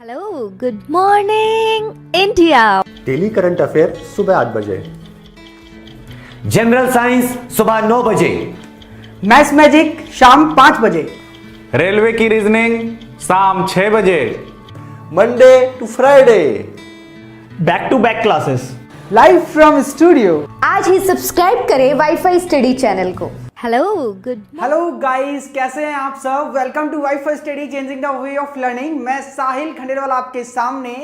Hello, good morning India. Daily current affair सुबह 8 बजे। General science सुबह 9 बजे। मैथ्स मैजिक शाम 5 बजे। रेलवे की रीजनिंग शाम 6 बजे। Monday to Friday back to back classes live from studio. आज ही सब्सक्राइब करें वाईफाई स्टडी चैनल को। हेलो, गुड हेलो गाइस, कैसे हैं आप सब। Welcome to wifi study changing the way of learning. मैं साहिल खंडेलवाल आपके सामने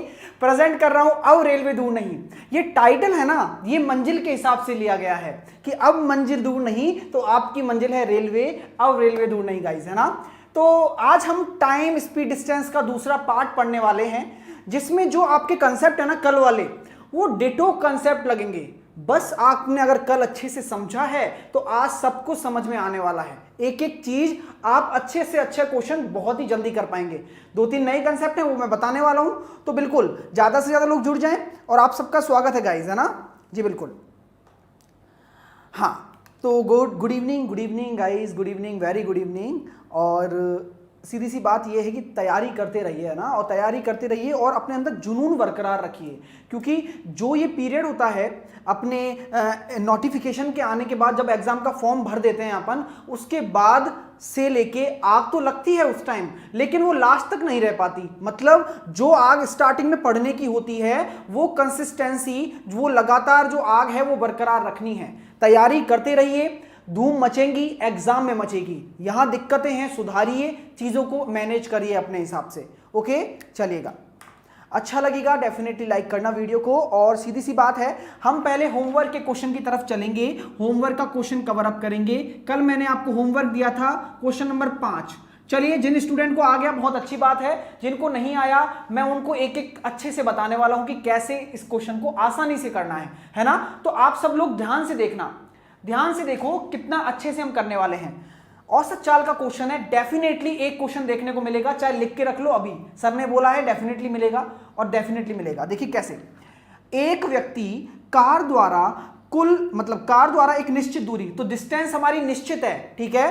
प्रेजेंट कर रहा हूं अब रेलवे दूर नहीं। ये टाइटल है ना, ये मंजिल के हिसाब से लिया गया है कि अब मंजिल दूर नहीं तो आपकी मंजिल है रेलवे, अब रेलवे दूर नहीं गाइस, है ना। तो आज हम टाइम स्पीड डिस्टेंस का दूसरा पार्ट पढ़ने वाले हैं, जिसमें जो आपके कंसेप्ट है ना कल वाले, वो डिटो कंसेप्ट लगेंगे। बस आपने अगर कल अच्छे से समझा है तो आज सब कुछ समझ में आने वाला है। एक एक चीज आप अच्छे से अच्छे क्वेश्चन बहुत ही जल्दी कर पाएंगे। 2-3 नए कंसेप्ट हैं वो मैं बताने वाला हूं, तो बिल्कुल ज्यादा से ज्यादा लोग जुड़ जाएं। और आप सबका स्वागत है गाइस, है ना जी, बिल्कुल। हाँ, तो good evening guys, good evening, very good evening. और सीधी सी बात यह है कि तैयारी करते रहिए, है ना, और तैयारी करते रहिए और अपने अंदर जुनून बरकरार रखिए, क्योंकि जो ये पीरियड होता है अपने नोटिफिकेशन के आने के बाद, जब एग्जाम का फॉर्म भर देते हैं अपन, उसके बाद से लेके आग तो लगती है उस टाइम, लेकिन वो लास्ट तक नहीं रह पाती। मतलब जो आग स्टार्टिंग में पढ़ने की होती है, वो कंसिस्टेंसी, वो लगातार जो आग है वो बरकरार रखनी है। तैयारी करते रहिए, धूम मचेंगी, एग्जाम में मचेगी। यहां दिक्कतें हैं, सुधारिए, चीजों को मैनेज करिए अपने हिसाब से। ओके, चलिएगा। अच्छा लगेगा डेफिनेटली लाइक करना वीडियो को। और सीधी सी बात है, हम पहले होमवर्क के क्वेश्चन की तरफ चलेंगे, होमवर्क का क्वेश्चन कवर अप करेंगे। कल मैंने आपको होमवर्क दिया था क्वेश्चन नंबर 5। चलिए, जिन स्टूडेंट को आ गया बहुत अच्छी बात है, जिनको नहीं आया मैं उनको एक एक अच्छे से बताने वाला हूं कि कैसे इस क्वेश्चन को आसानी से करना है ना। तो आप सब लोग ध्यान से देखना, ध्यान से देखो कितना अच्छे से हम करने वाले हैं। औसत चाल का क्वेश्चन है, डेफिनेटली एक क्वेश्चन देखने को मिलेगा, चाहे लिख के रख लो, अभी सर ने बोला है डेफिनेटली मिलेगा और डेफिनेटली मिलेगा। देखिए कैसे, एक व्यक्ति कार द्वारा एक निश्चित दूरी, तो डिस्टेंस हमारी निश्चित है, ठीक है,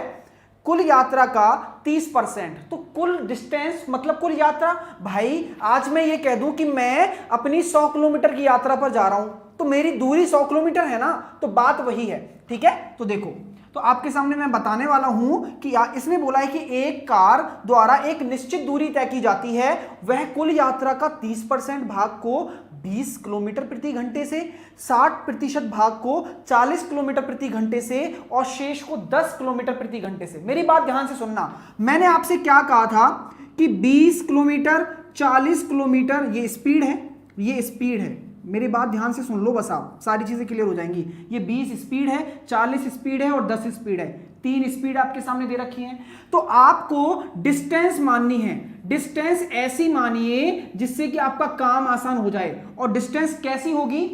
कुल यात्रा का 30%। तो कुल डिस्टेंस मतलब कुल यात्रा। भाई आज मैं ये कह दूं कि मैं अपनी 100 किलोमीटर की यात्रा पर जा रहा हूं, तो मेरी दूरी 100 किलोमीटर है ना, तो बात वही है, ठीक है। तो देखो, तो आपके सामने मैं बताने वाला हूं कि इसने बोला है कि एक कार द्वारा एक निश्चित दूरी तय की जाती है, वह कुल यात्रा का 30% भाग को 20 किलोमीटर प्रति घंटे से, 60% भाग को 40 किलोमीटर प्रति घंटे से और शेष को 10 किलोमीटर प्रति घंटे से। मेरी बात ध्यान से सुनना, मैंने आपसे क्या कहा था कि 20 किलोमीटर, 40 किलोमीटर ये स्पीड है, ये स्पीड है। मेरी बात ध्यान से सुन लो, बस आप सारी चीजें क्लियर हो जाएंगी। ये 20 स्पीड है, 40 स्पीड है और 10 स्पीड है। 3 स्पीड आपके सामने दे रखी है। तो आपको डिस्टेंस माननी है, डिस्टेंस ऐसी मानिए जिससे कि आपका काम आसान हो जाए। और डिस्टेंस कैसी होगी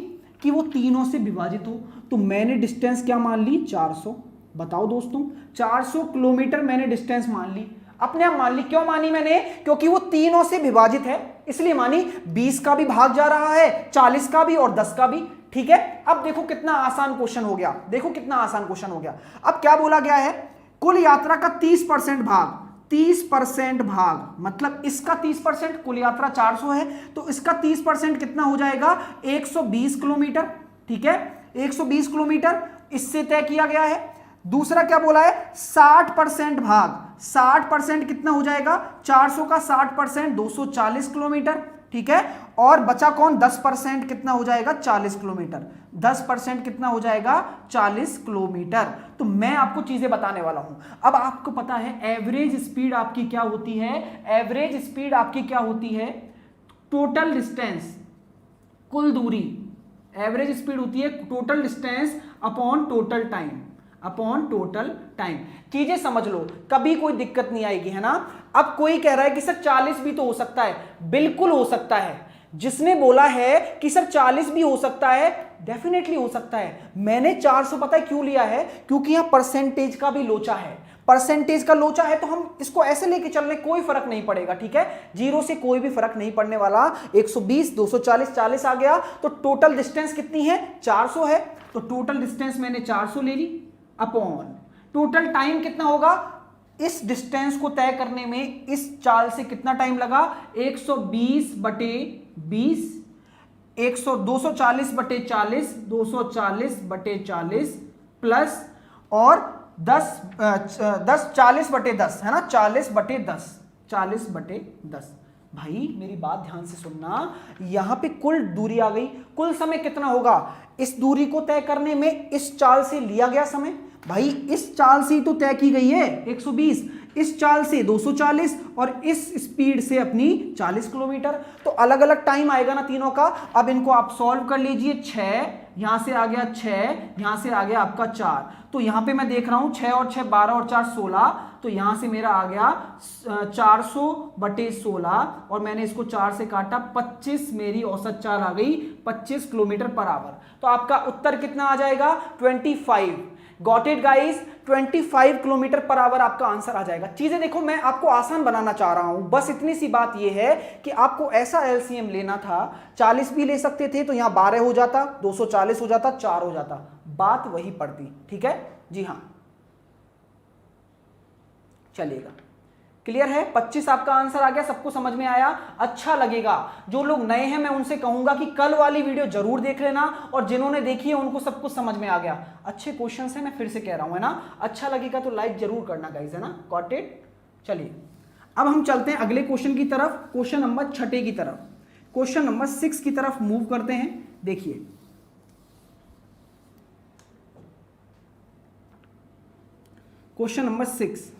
कि वो तीनों से विभाजित हो। तो मैंने डिस्टेंस क्या मान ली, 400। बताओ दोस्तों, 400 किलोमीटर मैंने डिस्टेंस मान ली, अपने आप मान ली। क्यों मानी मैंने, क्योंकि वो तीनों से विभाजित है इसलिए मानी। 20 का भी भाग जा रहा है, 40 का भी और 10 का भी, ठीक है। अब देखो कितना आसान क्वेश्चन हो गया, देखो कितना आसान क्वेश्चन हो गया। अब क्या बोला गया है, कुल यात्रा का 30% भाग, 30% भाग मतलब इसका 30%, कुल यात्रा 400 है तो इसका 30% कितना हो जाएगा, 120 किलोमीटर, ठीक है, 120 किलोमीटर इससे तय किया गया है। दूसरा क्या बोला है, 60% भाग, 60% कितना हो जाएगा, 400 का 60% 240 किलोमीटर, ठीक है। और बचा कौन, 10% कितना हो जाएगा, 40 किलोमीटर। 10% कितना हो जाएगा, 40 किलोमीटर। तो मैं आपको चीजें बताने वाला हूं। अब आपको पता है एवरेज स्पीड आपकी क्या होती है, एवरेज स्पीड आपकी क्या होती है, टोटल डिस्टेंस, कुल दूरी। एवरेज स्पीड होती है total distance upon total time, upon total time. चीजें समझ लो, कभी कोई दिक्कत नहीं आएगी, है ना। अब कोई कह रहा है कि सर 40 भी तो हो सकता है, बिल्कुल हो सकता है। जिसने बोला है कि सर 40 भी हो सकता है, डेफिनेटली हो सकता है। मैंने 400 पता है क्यों लिया है, क्योंकि यहां परसेंटेज का भी लोचा है, परसेंटेज का लोचा है, तो हम इसको ऐसे लेके चल रहे, कोई फर्क नहीं पड़ेगा, ठीक है। जीरो से कोई भी फर्क नहीं पड़ने वाला। 120, 240, 40 आ गया तो टोटल डिस्टेंस कितनी है, 400 है। तो टोटल डिस्टेंस मैंने 400 ले ली अपॉन टोटल टाइम कितना होगा, इस डिस्टेंस को तय करने में इस चाल से कितना टाइम लगा? 120 बटे 20, 240 बटे 40, 240 बटे 40 प्लस और 40 बटे 10 है ना, 40 बटे 10, 40 बटे 10। भाई मेरी बात ध्यान से सुनना, यहां पे कुल दूरी आ गई। कुल समय कितना होगा इस दूरी को तय करने में? इस चाल से लिया गया समय, भाई इस चाल से तो तय की गई है 120, इस चाल से 240 और इस स्पीड से अपनी 40 किलोमीटर। तो अलग अलग टाइम आएगा ना तीनों का। अब इनको आप सॉल्व कर लीजिए। 6 यहां से आ गया, 6 यहां से आ गया आपका 4, तो यहां पे मैं देख रहा हूं 6 और 6 12 और 4 16, तो यहां से मेरा आ गया 400 बटे 16 और मैंने इसको 4 से काटा, 25 मेरी औसत चाल आ गई 25 किलोमीटर पर आवर। तो आपका उत्तर कितना आ जाएगा? 25। Got it guys? 25 kilometre per hour आपका आंसर आ जाएगा। चीजें देखो, मैं आपको आसान बनाना चाह रहा हूं, बस इतनी सी बात यह है कि आपको ऐसा एलसीएम लेना था। 40 भी ले सकते थे तो यहां 12 हो जाता, 240 हो जाता, 4 हो जाता, बात वही पड़ती। ठीक है जी हाँ, चलेगा। क्लियर है? 25 आपका आंसर आ गया। सबको समझ में आया? अच्छा लगेगा। जो लोग नए हैं मैं उनसे कहूंगा कि कल वाली वीडियो जरूर देख लेना, और जिन्होंने देखी है उनको सब कुछ समझ में आ गया। अच्छे क्वेश्चन है, मैं फिर से कह रहा हूं, है ना। अच्छा लगेगा तो लाइक जरूर करना गाइस, है ना। Got it? चलिए अब हम चलते हैं अगले क्वेश्चन की तरफ, क्वेश्चन नंबर 6 की तरफ, क्वेश्चन नंबर 6 की तरफ मूव करते हैं। देखिए क्वेश्चन नंबर 6,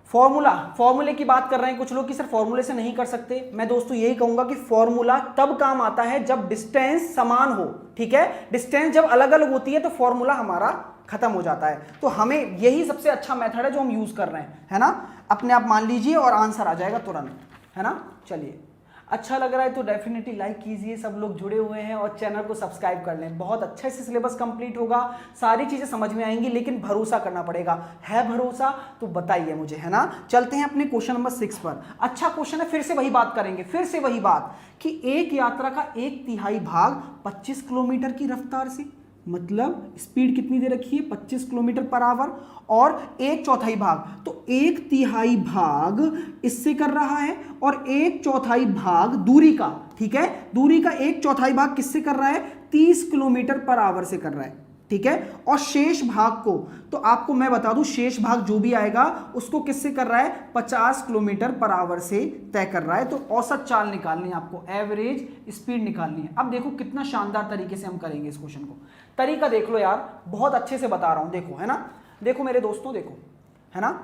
फॉर्मूले की बात कर रहे हैं कुछ लोग कि सर फॉर्मूले से नहीं कर सकते। मैं दोस्तों यही कहूंगा कि फॉर्मूला तब काम आता है जब डिस्टेंस समान हो। ठीक है, डिस्टेंस जब अलग अलग होती है तो फॉर्मूला हमारा खत्म हो जाता है। तो हमें यही सबसे अच्छा मेथड है जो हम यूज कर रहे हैं, है ना। अपने आप मान लीजिए और आंसर आ जाएगा तुरंत, है ना। चलिए, अच्छा लग रहा है तो डेफिनेटली लाइक कीजिए, सब लोग जुड़े हुए हैं, और चैनल को सब्सक्राइब कर लें। बहुत अच्छे से सिलेबस कंप्लीट होगा, सारी चीजें समझ में आएंगी, लेकिन भरोसा करना पड़ेगा। है भरोसा तो बताइए मुझे, है ना। चलते हैं अपने क्वेश्चन नंबर 6 पर। अच्छा क्वेश्चन है, फिर से वही बात करेंगे, फिर से वही बात कि एक यात्रा का 1/3 भाग 25 किलोमीटर की रफ्तार से, मतलब स्पीड कितनी दे रखी है? 25 किलोमीटर पर आवर, और 1/4 भाग, तो 1/3 भाग इससे कर रहा है और 1/4 भाग दूरी का। ठीक है, दूरी का 1/4 भाग किससे कर रहा है? 30 किलोमीटर पर आवर से कर रहा है। ठीक है, और शेष भाग को, तो आपको मैं बता दूं, शेष भाग जो भी आएगा उसको किससे कर रहा है? 50 किलोमीटर पर आवर से तय कर रहा है। तो औसत चाल निकालनी है आपको, एवरेज स्पीड निकालनी है। अब देखो कितना शानदार तरीके से हम करेंगे इस क्वेश्चन को। तरीका देख लो यार, बहुत अच्छे से बता रहा हूं, देखो, है ना। देखो मेरे दोस्तों, देखो, है ना।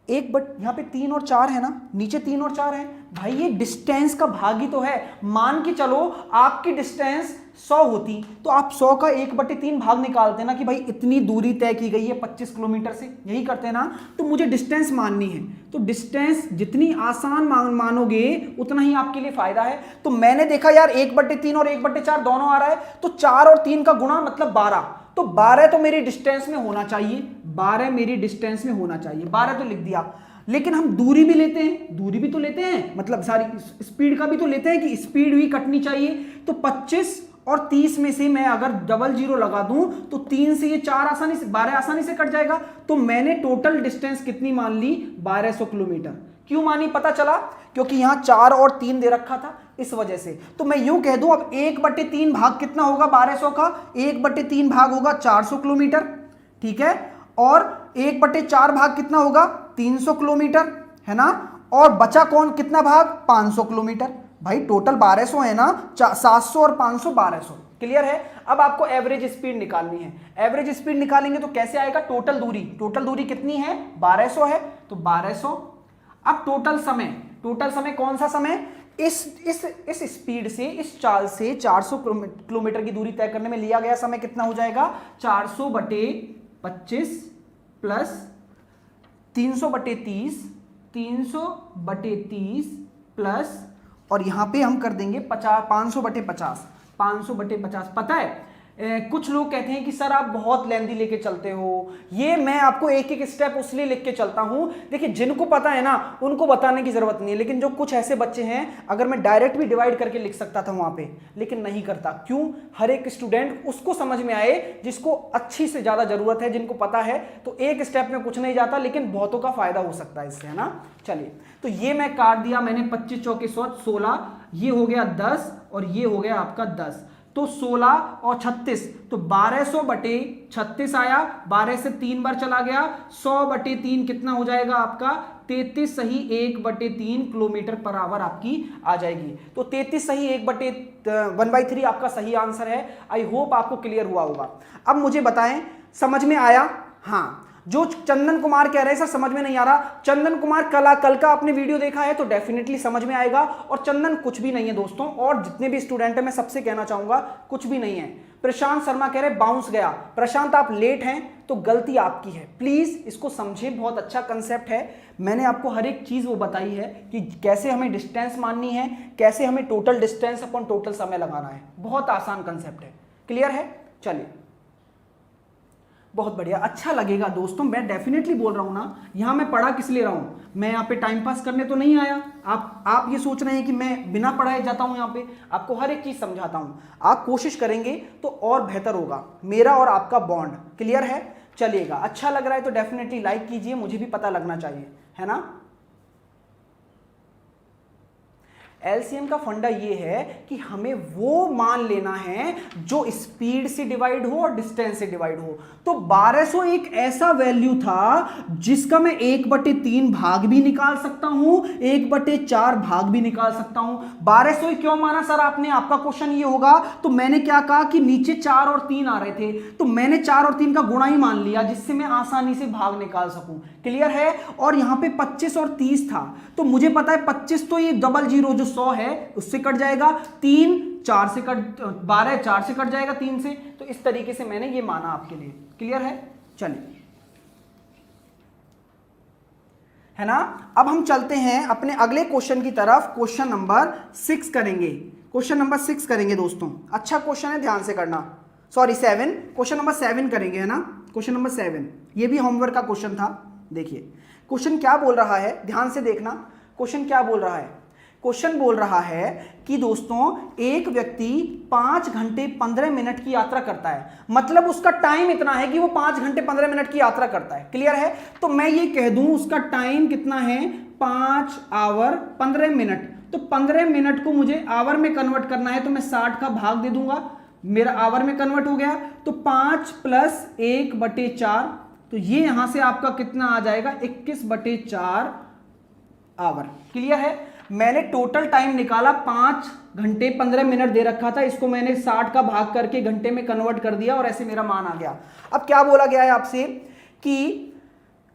एक बट यहाँ पे 3 और 4 है ना, नीचे 3 और 4 है। भाई ये डिस्टेंस का भाग ही तो है। मान के चलो आपकी डिस्टेंस 100 होती तो आप 100 का 1/3 भाग निकालते ना, कि भाई इतनी दूरी तय की गई है 25 किलोमीटर से, यही करते हैं ना। तो मुझे डिस्टेंस माननी है, तो डिस्टेंस जितनी आसान मानोगे उतना ही आपके लिए फायदा है। तो मैंने देखा यार 1/3 और 1/4 दोनों आ रहा है, तो 4 और 3 का गुणा मतलब 12, तो 12 तो मेरी डिस्टेंस में होना चाहिए, 12 मेरी डिस्टेंस में होना चाहिए, 12 तो लिख दिया। लेकिन हम दूरी भी लेते हैं, दूरी भी तो लेते हैं, मतलब सारी स्पीड का भी तो लेते हैं कि स्पीड भी कटनी चाहिए। तो 25 और 30 में से मैं अगर 00 लगा दूं तो 3 से ये 4 आसानी से 12 आसानी से कट जाएगा। तो मैंने टोटल डिस्टेंस कितनी मान ली? 1200 किलोमीटर। क्यों मानी पता चला? क्योंकि यहां 4 और 3 दे रखा था, इस वजह से। तो मैं यूं कह दूं, अब 1/3 भाग कितना होगा 1200 का? 1/3 भाग होगा 400 किलोमीटर। ठीक है, और 1/4 भाग कितना होगा? 300 किलोमीटर, है ना। और बचा कौन कितना भाग? 500 किलोमीटर। भाई टोटल 1200 है ना, 700 और 500 1200। क्लियर है? अब आपको एवरेज स्पीड निकालनी है। एवरेज स्पीड निकालेंगे तो कैसे आएगा? टोटल दूरी कितनी है? 1200 है, तो 1200। अब टोटल समय कौन सा समय? इस स्पीड से, इस चाल से 400 किलोमीटर की दूरी तय करने में लिया गया समय कितना हो जाएगा? 400/25 प्लस 300/30, 300/30 प्लस, और यहां पे हम कर देंगे 500/50, 500/50। पता है कुछ लोग कहते हैं कि सर आप बहुत लेंदी लेके चलते हो, ये मैं आपको एक एक स्टेप उसलिए लिख के चलता हूं। देखिए जिनको पता है ना उनको बताने की जरूरत नहीं है, लेकिन जो कुछ ऐसे बच्चे हैं, अगर मैं डायरेक्ट भी डिवाइड करके लिख सकता था वहां पे, लेकिन नहीं करता। क्यों? हर एक स्टूडेंट उसको समझ में आए जिसको अच्छी से ज्यादा जरूरत है, जिनको पता है। तो एक स्टेप में कुछ नहीं जाता, लेकिन बहुतों का फायदा हो सकता है इससे, है ना। चलिए, तो ये मैं काट दिया मैंने, 25 चौके 16, ये हो गया 10 और ये हो गया आपका 10, तो 16 और 36, तो 1200 बटे 36 आया, 12 से 3 बार चला गया, 100 बटे 3 कितना हो जाएगा आपका 33 सही 1 बटे 3 किलोमीटर पर आवर आपकी आ जाएगी। तो 33 सही 1/3 आपका सही आंसर है। आई होप आपको क्लियर हुआ होगा। अब मुझे बताएं, समझ में आया? हाँ, जो चंदन कुमार कह रहे हैं सर समझ में नहीं आ रहा, चंदन कुमार कल का आपने वीडियो देखा है तो डेफिनेटली समझ में आएगा। और चंदन कुछ भी नहीं है दोस्तों, और जितने भी स्टूडेंट हैं मैं सबसे कहना चाहूंगा कुछ भी नहीं है। प्रशांत शर्मा कह रहे बाउंस गया। प्रशांत आप लेट हैं तो गलती आपकी है, प्लीज इसको समझे, बहुत अच्छा कंसेप्ट है। मैंने आपको हर एक चीज वो बताई है कि कैसे हमें डिस्टेंस माननी है, कैसे हमें टोटल डिस्टेंस अपॉन टोटल समय लगाना है। बहुत आसान कंसेप्ट है। क्लियर है? चलिए, बहुत बढ़िया, अच्छा लगेगा दोस्तों। मैं डेफिनेटली बोल रहा हूं ना, यहां मैं पढ़ा किस लिए रहा हूं, मैं यहां पे टाइम पास करने तो नहीं आया। आप ये सोच रहे हैं कि मैं बिना पढ़ाए जाता हूं, यहां पे आपको हर एक चीज समझाता हूं। आप कोशिश करेंगे तो और बेहतर होगा मेरा और आपका बॉन्ड। क्लियर है? चलिएगा, अच्छा लग रहा है तो डेफिनेटली लाइक कीजिए, मुझे भी पता लगना चाहिए, है ना। एलसीएम का फंडा ये है कि हमें वो मान लेना है जो स्पीड से डिवाइड हो और डिस्टेंस से डिवाइड हो। तो 1200 एक ऐसा वैल्यू था जिसका मैं 1/3 भाग भी निकाल सकता हूं, 1/4 भाग भी निकाल सकता हूं। 1200 क्यों माना सर आपने? आपका क्वेश्चन ये होगा। तो मैंने क्या कहा कि नीचे 4 और 3 आ रहे थे, तो मैंने 4 और 3 का गुणा ही मान लिया जिससे मैं आसानी से भाग निकाल सकूं। क्लियर है? और यहां पे 25 और 30 था, तो मुझे पता है 25 तो ये 00 जो 100 है उससे कट जाएगा, 3 4 से कट, 12 4 से कट जाएगा 3 से। तो इस तरीके से मैंने ये माना आपके लिए। क्लियर है? चलिए, है ना। अब हम चलते हैं अपने अगले क्वेश्चन की तरफ। क्वेश्चन नंबर 6 करेंगे। क्वेश्चन नंबर 6 करेंगे दोस्तों। अच्छा क्वेश्चन है, ध्यान से करना। सॉरी 7, क्वेश्चन नंबर 7 करेंगे, है ना। क्वेश्चन नंबर 7 ये भी होमवर्क का क्वेश्चन था। देखिए क्वेश्चन क्या बोल रहा है, ध्यान से देखना। क्वेश्चन क्या बोल रहा है? क्वेश्चन बोल रहा है कि दोस्तों एक व्यक्ति 5 घंटे 15 मिनट की यात्रा करता है, मतलब उसका टाइम इतना है कि वो 5 घंटे 15 मिनट की यात्रा करता है। क्लियर है? तो मैं ये कह दूं उसका टाइम कितना है, 5 आवर 15 मिनट। तो 15 मिनट को मुझे आवर में कन्वर्ट करना है, तो मैं 60 का भाग दे दूंगा, मेरा आवर में कन्वर्ट हो गया। तो 5 + 1/4, तो ये यहां से आपका कितना आ जाएगा, 21/4 आवर। क्लियर है? मैंने टोटल टाइम निकाला, 5 घंटे 15 मिनट दे रखा था, इसको मैंने 60 का भाग करके घंटे में कन्वर्ट कर दिया और ऐसे मेरा मान आ गया। अब क्या बोला गया है आपसे कि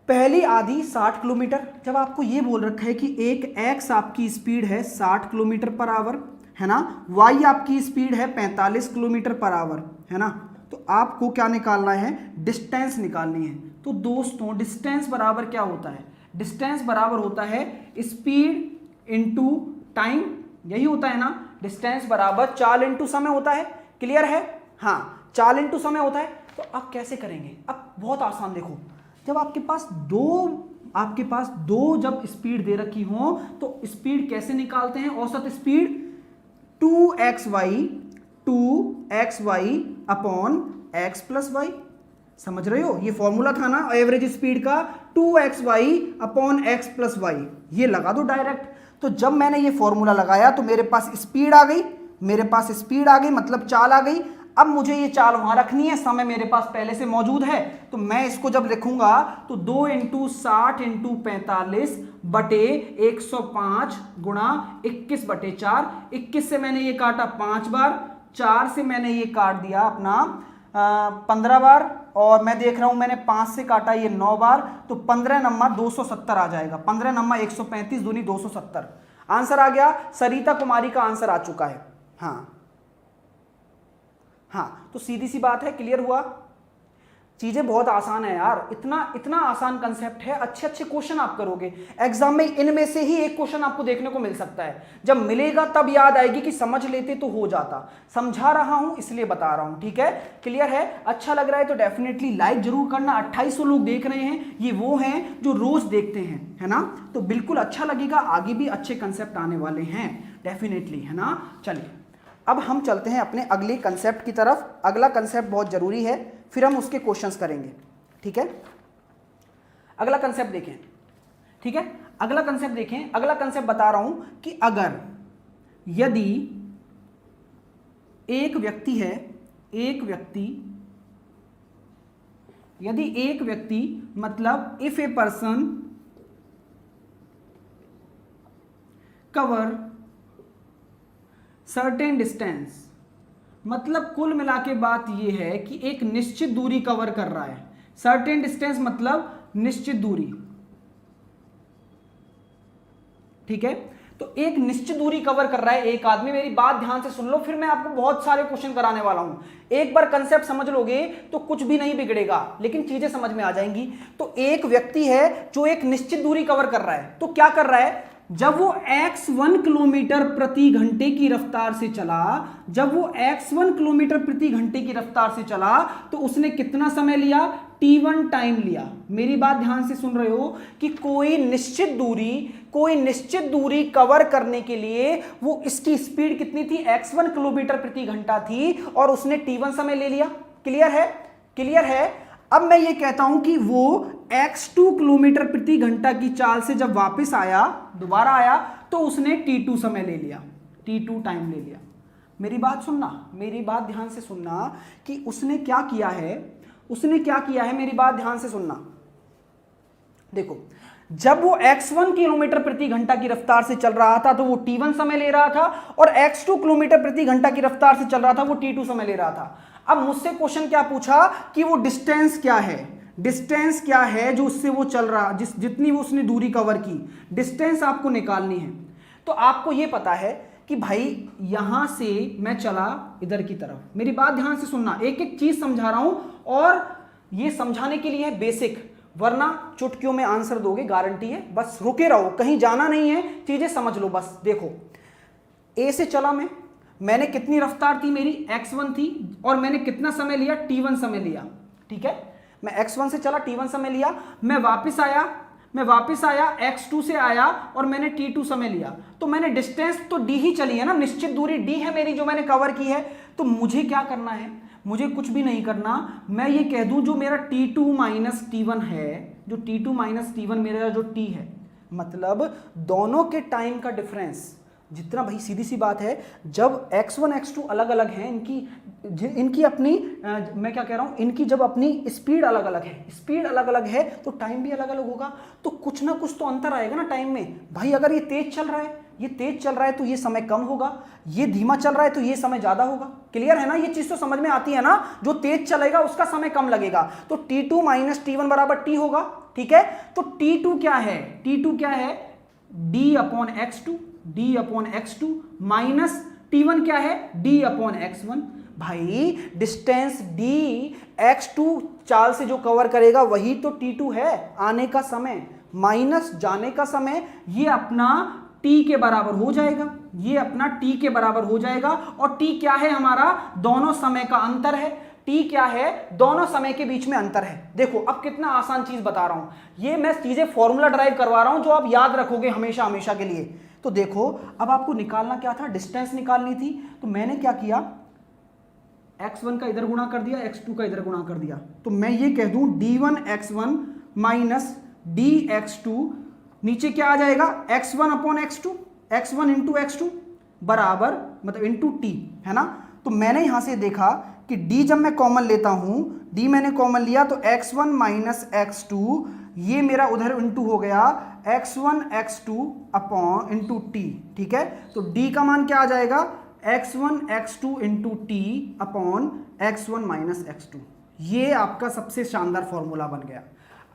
पहली आधी 60 किलोमीटर। जब आपको ये बोल रखा है कि एक x आपकी स्पीड है 60 किलोमीटर पर आवर, है ना, y आपकी स्पीड है 45 किलोमीटर पर आवर, है ना, तो आपको क्या निकालना है, डिस्टेंस निकालनी है। तो दोस्तों डिस्टेंस बराबर क्या होता है? डिस्टेंस बराबर होता है स्पीड इंटू टाइम, यही होता है ना। डिस्टेंस बराबर चाल इंटू समय होता है। क्लियर है? हाँ, चाल इंटू समय होता है। तो अब कैसे करेंगे? अब बहुत आसान, देखो जब आपके पास दो जब स्पीड दे रखी हो तो स्पीड कैसे निकालते हैं? औसत speed 2xy upon x + y। समझ रहे हो? ये फॉर्मूला था ना एवरेज स्पीड का, 2xy अपॉन x + y। ये लगा दो डायरेक्ट। तो जब मैंने ये फॉर्मूला लगाया तो मेरे पास स्पीड आ गई, मतलब चाल आ गई। अब मुझे ये चाल वहां रखनी है, समय मेरे पास पहले से मौजूद है, तो मैं इसको जब लिखूंगा तो 2 × 60 × 45 बटे 105 गुणा 21/4। 21 से मैंने ये काटा 5 बार, 4 से मैंने ये काट दिया अपना 15 बार, और मैं देख रहा हूं मैंने 5 से काटा ये 9 बार, तो 15 नम्मा 270 आ जाएगा। 15 नम्मा 135 दूनी 270 आंसर आ गया। सरिता कुमारी का आंसर आ चुका है। हाँ, तो सीधी सी बात है, क्लियर हुआ। चीजें बहुत आसान है यार, इतना इतना आसान कंसेप्ट है, अच्छे अच्छे क्वेश्चन आप करोगे एग्जाम में, इनमें से ही एक क्वेश्चन आपको देखने को मिल सकता है, जब मिलेगा तब याद आएगी कि समझ लेते तो हो जाता। समझा रहा हूं इसलिए बता रहा हूं, ठीक है, क्लियर है। अच्छा लग रहा है तो डेफिनेटली लाइक जरूर करना। 2800 लोग देख रहे हैं, ये वो हैं जो रोज देखते हैं, है ना, तो बिल्कुल अच्छा लगेगा, आगे भी अच्छे कंसेप्ट आने वाले हैं डेफिनेटली, है ना। चलिए अब हम चलते हैं अपने अगले कंसेप्ट की तरफ। अगला कंसेप्ट बहुत जरूरी है, फिर हम उसके क्वेश्चंस करेंगे, ठीक है। अगला कंसेप्ट देखें, ठीक है, अगला कंसेप्ट देखें। अगला कंसेप्ट बता रहा हूं कि अगर यदि एक व्यक्ति है, यदि एक व्यक्ति मतलब if a person cover certain distance, मतलब कुल मिला के बात यह है कि एक निश्चित दूरी कवर कर रहा है। सर्टेन डिस्टेंस मतलब निश्चित दूरी, ठीक है, तो एक निश्चित दूरी कवर कर रहा है एक आदमी। मेरी बात ध्यान से सुन लो, फिर मैं आपको बहुत सारे क्वेश्चन कराने वाला हूं। एक बार कंसेप्ट समझ लोगे तो कुछ भी नहीं बिगड़ेगा, लेकिन चीजें समझ में आ जाएंगी। तो एक व्यक्ति है जो एक निश्चित दूरी कवर कर रहा है, तो क्या कर रहा है, जब वो x1 किलोमीटर प्रति घंटे की रफ्तार से चला, जब वो x1 किलोमीटर प्रति घंटे की रफ्तार से चला तो उसने कितना समय लिया, t1 टाइम लिया। मेरी बात ध्यान से सुन रहे हो कि कोई निश्चित दूरी कवर करने के लिए वो इसकी स्पीड कितनी थी, x1 किलोमीटर प्रति घंटा थी और उसने t1 समय ले लिया। क्लियर है, क्लियर है। अब मैं ये कहता हूं कि वो x2 किलोमीटर प्रति घंटा की चाल से जब वापस आया, दोबारा आया, तो उसने t2 समय ले लिया, t2 टाइम ले लिया। मेरी बात सुनना, मेरी बात ध्यान से सुनना कि उसने क्या किया है, मेरी बात ध्यान से सुनना। देखो, जब वो x1 किलोमीटर प्रति घंटा की रफ्तार से चल रहा था तो वो t1 समय ले रहा था, और x2 किलोमीटर प्रति घंटा की रफ्तार से चल रहा था वो t2 समय ले रहा था। अब मुझसे क्वेश्चन क्या पूछा कि वो डिस्टेंस क्या है जो उससे वो चल रहा, जितनी वो उसने दूरी कवर की, डिस्टेंस आपको निकालनी है। तो आपको ये पता है कि भाई यहां से मैं चला इधर की तरफ। मेरी बात ध्यान से सुनना, एक एक चीज समझा रहा हूं और ये समझाने के लिए है बेसिक, वरना चुटकियों में आंसर दोगे, गारंटी है। बस रुके रहो, कहीं जाना नहीं है, चीजें समझ लो बस। देखो, ए से चला मैंने कितनी रफ्तार थी, मेरी x1 थी, और मैंने कितना समय लिया, t1 समय लिया, ठीक है। मैं x1 से चला, t1 समय लिया, मैं वापस आया x2 से आया और मैंने t2 समय लिया। तो मैंने डिस्टेंस तो d ही चली है ना, निश्चित दूरी d है मेरी जो मैंने कवर की है। तो मुझे क्या करना है, मुझे कुछ भी नहीं करना, मैं ये कह दूं जो मेरा t2 माइनस t1 है, जो t2 माइनस t1 मेरा जो t है, मतलब दोनों के टाइम का डिफरेंस जितना, भाई सीधी सी बात है, जब x1 x2 अलग अलग हैं, इनकी अपनी मैं क्या कह रहा हूं, इनकी जब अपनी स्पीड अलग अलग है तो टाइम भी अलग अलग होगा, तो कुछ ना कुछ तो अंतर आएगा ना टाइम में। भाई अगर ये तेज चल रहा है तो ये समय कम होगा, ये धीमा चल रहा है तो ये समय ज्यादा होगा। क्लियर है ना, ये चीज तो समझ में आती है ना, जो तेज चलेगा उसका समय कम लगेगा, तो t2 माइनस t1 बराबर t होगा, ठीक है। तो t2 क्या है, d upon x2 minus t1 क्या है, d अपॉन x1। भाई डिस्टेंस d x2 चाल से जो कवर करेगा वही तो t2 है, आने का समय माइनस जाने का समय, ये अपना t के बराबर हो जाएगा, और t क्या है हमारा, दोनों समय का अंतर है। t क्या है, दोनों समय के बीच में अंतर है। देखो अब कितना आसान चीज बता रहा हूं, ये मैं चीजें फॉर्मूला ड्राइव करवा रहा हूं जो आप याद रखोगे हमेशा के लिए। तो देखो अब आपको निकालना क्या था, डिस्टेंस निकालनी थी। तो मैंने क्या किया, x1 का इधर गुणा कर दिया, x2 का इधर गुणा कर दिया। तो मैं ये कह दूं d1 x1 माइनस dx2, नीचे क्या आ जाएगा, x1 upon x2, x1 into x2 बराबर, मतलब इंटू t, है ना। तो मैंने यहां से देखा कि d जब मैं कॉमन लेता हूं, d मैंने कॉमन लिया तो x1 माइनस x2, ये मेरा उधर इंटू हो गया x1 x2 upon into t, ठीक है। तो d का मान क्या आ जाएगा, x1 x2 into t upon x1 minus x2। ये आपका सबसे शानदार फॉर्मूला बन गया।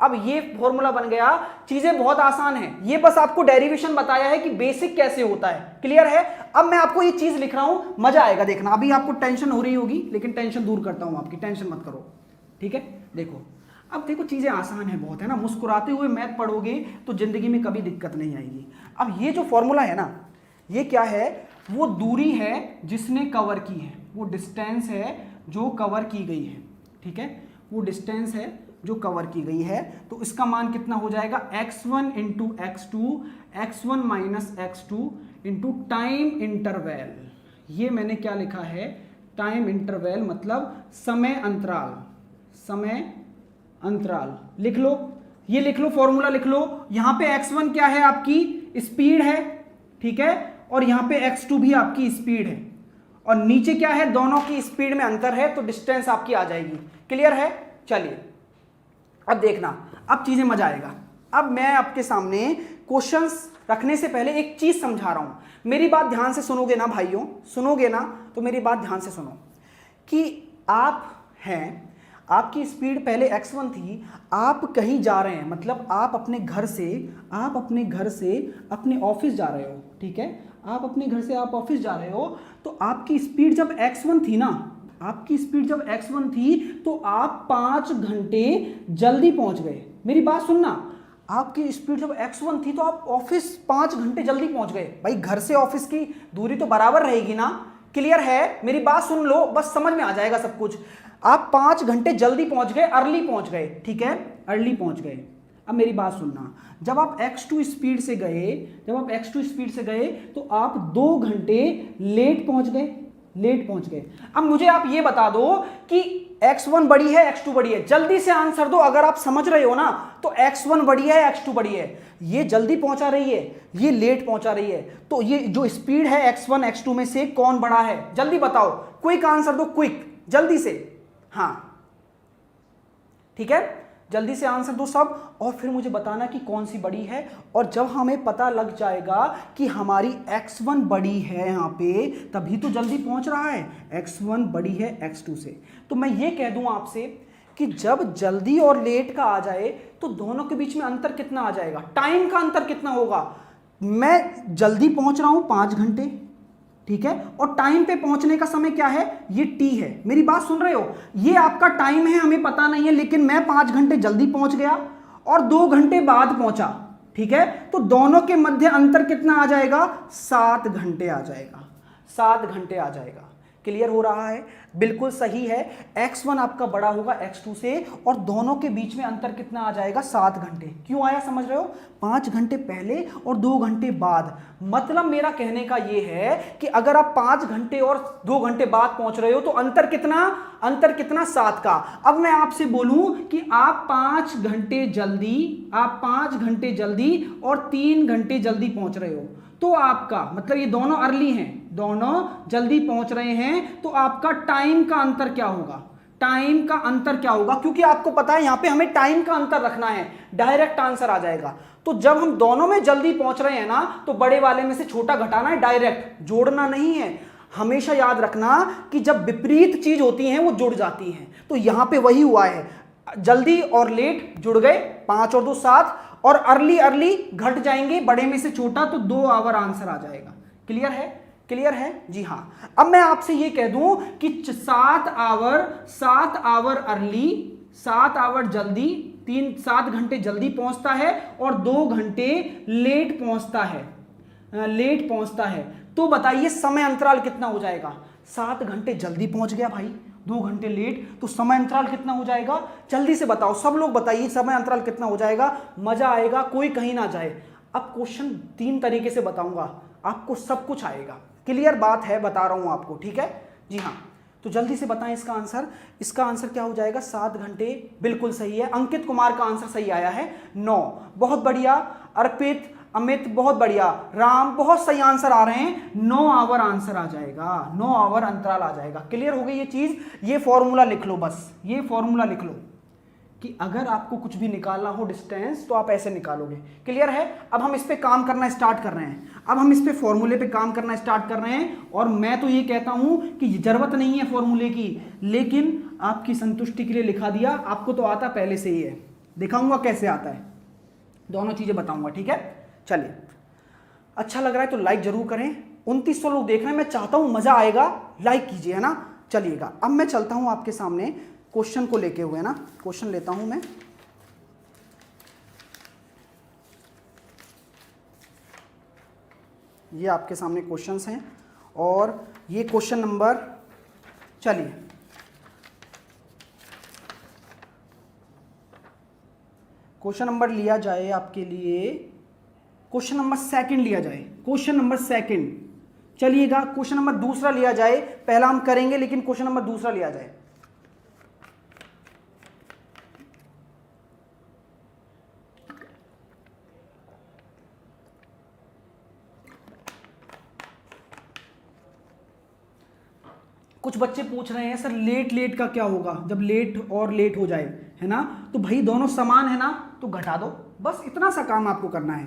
अब ये फॉर्मूला बन गया, चीजें बहुत आसान है, ये बस आपको डेरिवेशन बताया है कि बेसिक कैसे होता है। क्लियर है। अब मैं आपको ये चीज लिख रहा हूं, मजा आएगा देखना। अभी आपको टेंशन हो रही होगी, लेकिन टेंशन दूर करता हूं आपकी, टेंशन मत करो। ठीक है, देखो अब देखो चीज़ें आसान है बहुत, है ना, मुस्कुराते हुए मैथ पढ़ोगे तो ज़िंदगी में कभी दिक्कत नहीं आएगी। अब ये जो फॉर्मूला है ना, ये क्या है, वो दूरी है जिसने कवर की है, वो डिस्टेंस है जो कवर की गई है, ठीक है, वो डिस्टेंस है जो कवर की गई है। तो इसका मान कितना हो जाएगा, x1 into x2 x1 minus x2 into time interval. ये मैंने क्या लिखा है, टाइम इंटरवल मतलब समय अंतराल, समय अंतराल लिख लो, ये लिख लो, फॉर्मूला लिख लो। यहां पे x1 क्या है, आपकी स्पीड है, ठीक है, और यहां पे x2 भी आपकी स्पीड है, और नीचे क्या है, दोनों की स्पीड में अंतर है, तो डिस्टेंस आपकी आ जाएगी। क्लियर है? चलिए अब देखना, अब चीजें मजा आएगा। अब मैं आपके सामने क्वेश्चंस रखने से पहले एक चीज समझा रहा हूं, मेरी बात ध्यान से सुनोगे ना भाइयों, सुनोगे ना तो मेरी बात ध्यान से सुनो कि आप हैं, आपकी स्पीड पहले x1 थी, आप कहीं जा रहे हैं, मतलब आप अपने घर से अपने ऑफिस जा रहे हो, ठीक है, आप अपने घर से आप ऑफिस जा रहे हो, तो आपकी स्पीड जब x1 थी ना, आपकी स्पीड जब x1 थी तो आप 5 घंटे जल्दी पहुंच गए। मेरी बात सुनना, आपकी स्पीड जब x1 थी तो आप ऑफिस 5 घंटे जल्दी पहुंच गए। भाई घर से ऑफिस की दूरी तो बराबर रहेगी ना, क्लियर है? मेरी बात सुन लो, बस समझ में आ जाएगा सब कुछ। आप 5 घंटे जल्दी पहुंच गए, अर्ली पहुंच गए, ठीक है, अर्ली पहुंच गए। अब मेरी बात सुनना, जब आप x2 स्पीड से गए तो आप 2 घंटे लेट पहुंच गए। अब मुझे आप ये बता दो कि x1 बड़ी है x2 बड़ी है, जल्दी से आंसर दो। अगर आप समझ रहे हो ना तो x1 बड़ी है x2 बड़ी है, ये जल्दी पहुंचा रही है, ये लेट पहुंचा रही है, तो ये जो स्पीड है x1 x2 में से कौन बड़ा है, जल्दी बताओ, क्विक आंसर दो, क्विक, जल्दी से, हाँ ठीक है, जल्दी से आंसर दो सब, और फिर मुझे बताना कि कौन सी बड़ी है। और जब हमें पता लग जाएगा कि हमारी x1 बड़ी है यहाँ पे, तभी तो जल्दी पहुंच रहा है, x1 बड़ी है x2 से, तो मैं ये कह दूं आपसे कि जब जल्दी और लेट का आ जाए तो दोनों के बीच में अंतर कितना आ जाएगा, टाइम का अंतर कितना होगा। मैं जल्दी पहुंच रहा हूं 5 घंटे, ठीक है, और टाइम पे पहुंचने का समय क्या है, ये t है। मेरी बात सुन रहे हो, ये आपका टाइम है, हमें पता नहीं है, लेकिन मैं 5 घंटे जल्दी पहुंच गया और 2 घंटे बाद पहुंचा, ठीक है, तो दोनों के मध्य अंतर कितना आ जाएगा, 7 घंटे आ जाएगा, 7 घंटे आ जाएगा। क्लियर हो रहा है? बिल्कुल सही है, x1 आपका बड़ा होगा x2 से, और दोनों के बीच में अंतर कितना आ जाएगा, 7 घंटे। क्यों आया समझ रहे हो, 5 घंटे पहले और 2 घंटे बाद। मतलब मेरा कहने का ये है कि अगर आप 5 घंटे और 2 घंटे बाद पहुंच रहे हो तो अंतर कितना 7 का। अब मैं आपसे बोलूं कि आप 5 घंटे जल्दी और 3 घंटे जल्दी पहुंच रहे हो, तो आपका मतलब ये दोनों अर्ली हैं, दोनों जल्दी पहुंच रहे हैं, तो आपका टाइम का अंतर क्या होगा, टाइम का अंतर क्या होगा, क्योंकि आपको पता है यहां पे हमें टाइम का अंतर रखना है, डायरेक्ट आंसर आ जाएगा। तो जब हम दोनों में जल्दी पहुंच रहे हैं ना, तो बड़े वाले में से छोटा घटाना है, डायरेक्ट जोड़ना नहीं है। हमेशा याद रखना कि जब विपरीत चीज होती है वो जुड़ जाती है, तो यहां पे वही हुआ है, जल्दी और लेट जुड़ गए, 5 और 2 7, और अर्ली घट जाएंगे, बड़े में से छोटा, तो 2 आवर आंसर आ जाएगा। क्लियर है? जी हाँ। अब मैं आपसे ये कह दूं कि 7 आवर अर्ली, 7 आवर जल्दी, 7 घंटे जल्दी पहुंचता है और 2 घंटे लेट पहुंचता है, तो बताइए समय अंतराल कितना हो जाएगा। 7 घंटे जल्दी पहुंच गया भाई, 2 घंटे लेट, तो समय अंतराल कितना हो जाएगा, जल्दी से बताओ, सब लोग बताइए समय अंतराल कितना हो जाएगा। मजा आएगा, कोई कहीं ना जाए। अब क्वेश्चन 3 तरीके से बताऊंगा, आपको सब कुछ आएगा। क्लियर बात है, बता रहा हूं आपको, ठीक है जी हाँ। तो जल्दी से बताएं इसका आंसर क्या हो जाएगा, 7 घंटे। बिल्कुल सही है, अंकित कुमार का आंसर सही आया है 9। बहुत बढ़िया, अर्पित, अमित बहुत बढ़िया, राम बहुत सही आंसर आ रहे हैं, 9 आवर आंसर आ जाएगा, 9 आवर अंतराल आ जाएगा। क्लियर हो गई ये चीज। ये फॉर्मूला लिख लो, बस ये फॉर्मूला लिख लो कि अगर आपको कुछ भी निकालना हो डिस्टेंस तो आप ऐसे निकालोगे। क्लियर है? अब हम इस पे काम करना स्टार्ट कर रहे हैं, अब हम इस पे फॉर्मूले पे काम करना स्टार्ट कर रहे हैं। और मैं तो ये कहता हूं कि जरूरत नहीं है फॉर्मूले की, लेकिन आपकी संतुष्टि के लिए लिखा दिया। आपको तो आता पहले से ही है, दिखाऊंगा कैसे आता है, दोनों चीजें बताऊंगा, ठीक है। चलिए, अच्छा लग रहा है तो लाइक जरूर करें। 2900 लोग देख रहे हैं, मैं चाहता हूं मजा आएगा, लाइक कीजिए, है ना। चलिएगा, अब मैं चलता हूं आपके सामने क्वेश्चन को लेके हुए ना, क्वेश्चन लेता हूं मैं। ये आपके सामने क्वेश्चंस हैं और ये क्वेश्चन नंबर, चलिए क्वेश्चन नंबर लिया जाए आपके लिए, क्वेश्चन नंबर सेकंड लिया जाए, क्वेश्चन नंबर सेकंड। चलिएगा क्वेश्चन नंबर दूसरा लिया जाए, पहला हम करेंगे लेकिन क्वेश्चन नंबर दूसरा लिया जाए। कुछ बच्चे पूछ रहे हैं सर लेट लेट का क्या होगा, जब लेट और लेट हो जाए, है ना, तो भाई दोनों समान है ना, तो घटा दो, बस इतना सा काम आपको करना है,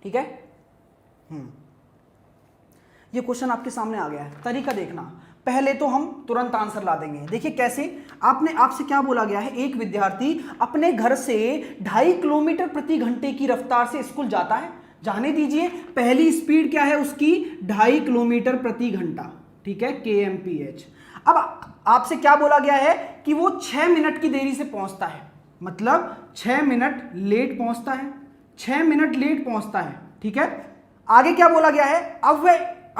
ठीक है। ये क्वेश्चन आपके सामने आ गया है, तरीका देखना। पहले तो हम तुरंत आंसर ला देंगे। देखिए कैसे, आपसे क्या बोला गया है, एक विद्यार्थी अपने घर से 2.5 किलोमीटर प्रति घंटे की रफ्तार से स्कूल जाता है। जाने दीजिए पहली स्पीड क्या है उसकी, 2.5 किलोमीटर प्रति घंटा, ठीक है, kmph। अब आपसे क्या बोला गया है कि वो 6 मिनट की देरी से पहुंचता है, मतलब 6 मिनट लेट पहुंचता है, 6 मिनट लेट पहुंचता है, ठीक है। आगे क्या बोला गया है, अब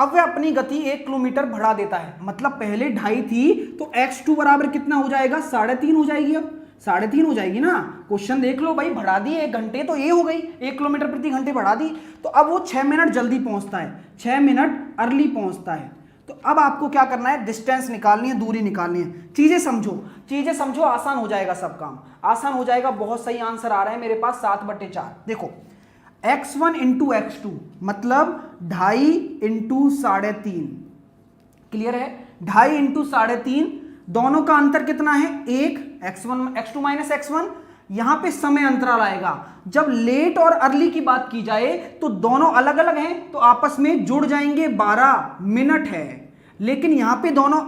वह अपनी गति 1 किलोमीटर बढ़ा देता है, मतलब पहले 2.5 थी तो x2 बराबर कितना हो जाएगा, 3.5 हो जाएगी। अब 3.5 हो जाएगी ना, क्वेश्चन देख लो भाई, बढ़ा दी 1 घंटे तो ये हो गई, 1 किलोमीटर प्रति घंटे बढ़ा दी, तो अब वो 6 मिनट जल्दी पहुंचता है, 6 मिनट अर्ली पहुंचता है। तो अब आपको क्या करना है, डिस्टेंस निकालनी है, दूरी निकालनी है। चीजें समझो, आसान हो जाएगा, सब काम आसान हो जाएगा। बहुत सही आंसर आ रहा है मेरे पास, 7/4। देखो x1 इंटू x2 मतलब 2.5 इंटू 3.5, क्लियर है, 2.5 इंटू 3.5, दोनों का अंतर कितना है, 1, x2 माइनस x1। यहां पे समय अंतराल आएगा, जब लेट और अर्ली की बात की जाए तो दोनों अलग अलग हैं तो आपस में जुड़ जाएंगे, 12 मिनट है, लेकिन यहां पे दोनों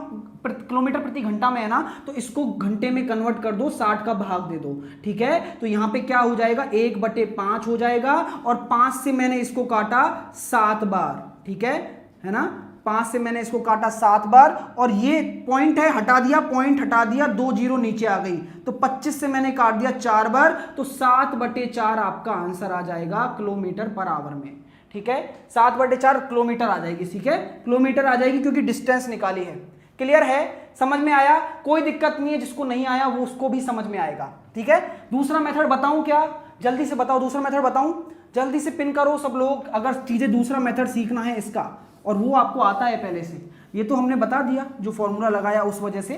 किलोमीटर प्रति घंटा में है ना, तो इसको घंटे में कन्वर्ट कर दो, 60 का भाग दे दो, ठीक है। तो यहां पे क्या हो जाएगा, 1/5 हो जाएगा, और 5 से मैंने इसको काटा 7 बार, ठीक है ना, 5 से मैंने इसको काटा 7 बार, और ये पॉइंट है, हटा दिया, पॉइंट हटा दिया, 2 जीरो नीचे आ गई, तो 25 से मैंने काट दिया 4 बार, तो 7/4 आपका आंसर आ जाएगा किलोमीटर पर आवर में, ठीक है। 7/4 किलोमीटर आ जाएगी, ठीक है, किलोमीटर आ जाएगी क्योंकि डिस्टेंस निकाली है। क्लियर है, समझ में आया, कोई दिक्कत नहीं है, जिसको नहीं आया वो उसको भी समझ में आएगा, ठीक है। दूसरा मेथड बताऊं क्या, जल्दी से बताओ, दूसरा मेथड बताऊं, जल्दी से पिन करो सब लोग, अगर चीजें दूसरा मेथड सीखना है इसका, और वो आपको आता है पहले से, ये तो हमने बता दिया जो फॉर्मूला लगाया उस वजह से,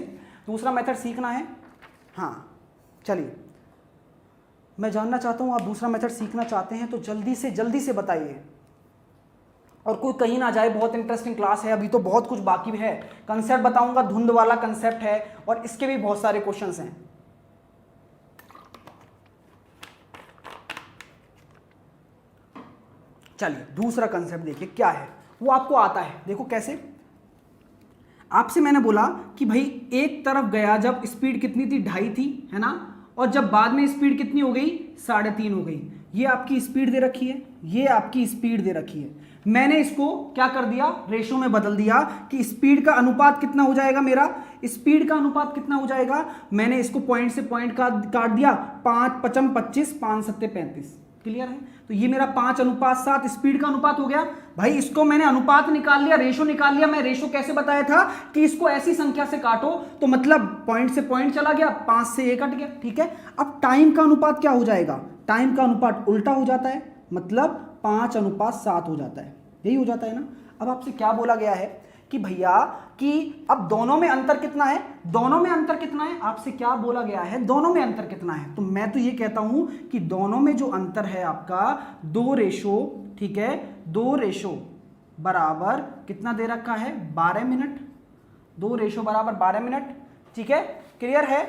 दूसरा मेथड सीखना है। हाँ चलिए, मैं जानना चाहता हूं आप दूसरा मेथड सीखना चाहते हैं तो जल्दी से बताइए, और कोई कहीं ना जाए, बहुत इंटरेस्टिंग क्लास है, अभी तो बहुत कुछ बाकी है। कंसेप्ट बताऊंगा, धुंध वाला कंसेप्ट है, और इसके भी बहुत सारे क्वेश्चंस हैं। चलिए दूसरा कंसेप्ट देखिए क्या है, वो आपको आता है, देखो कैसे। आपसे मैंने बोला कि भाई एक तरफ गया जब स्पीड कितनी थी, 2.5 थी, है ना, और जब बाद में स्पीड कितनी हो गई, 3.5 हो गई। ये आपकी स्पीड दे रखी है, ये आपकी स्पीड दे रखी है, मैंने इसको क्या कर दिया, रेशो में बदल दिया कि स्पीड का अनुपात कितना हो जाएगा, मेरा स्पीड का अनुपात कितना हो जाएगा, मैंने इसको पॉइंट से पॉइंट काट दिया, 5×5 = 25, 5×7 = 35, क्लियर है। तो ये मेरा 5:7 स्पीड का अनुपात हो गया। भाई इसको मैंने अनुपात निकाल लिया, रेशो निकाल लिया। मैं रेशो कैसे बताया था कि इसको ऐसी संख्या से काटो तो मतलब पॉइंट से पॉइंट चला गया, 5 से 1 कट गया, ठीक है। अब टाइम का अनुपात क्या हो जाएगा, टाइम का अनुपात उल्टा हो जाता है, मतलब 5:7 हो जाता है, यही हो जाता है ना। अब आपसे क्या बोला गया है कि भैया कि अब दोनों में अंतर कितना है, दोनों में अंतर कितना है, आपसे क्या बोला गया है, दोनों में अंतर कितना है। तो मैं तो ये कहता हूं कि दोनों में जो अंतर है आपका 2 रेशो, ठीक है, 2 रेशो बराबर कितना दे रखा है, 12 मिनट, 2 रेशो बराबर 12 मिनट, ठीक है, क्लियर है।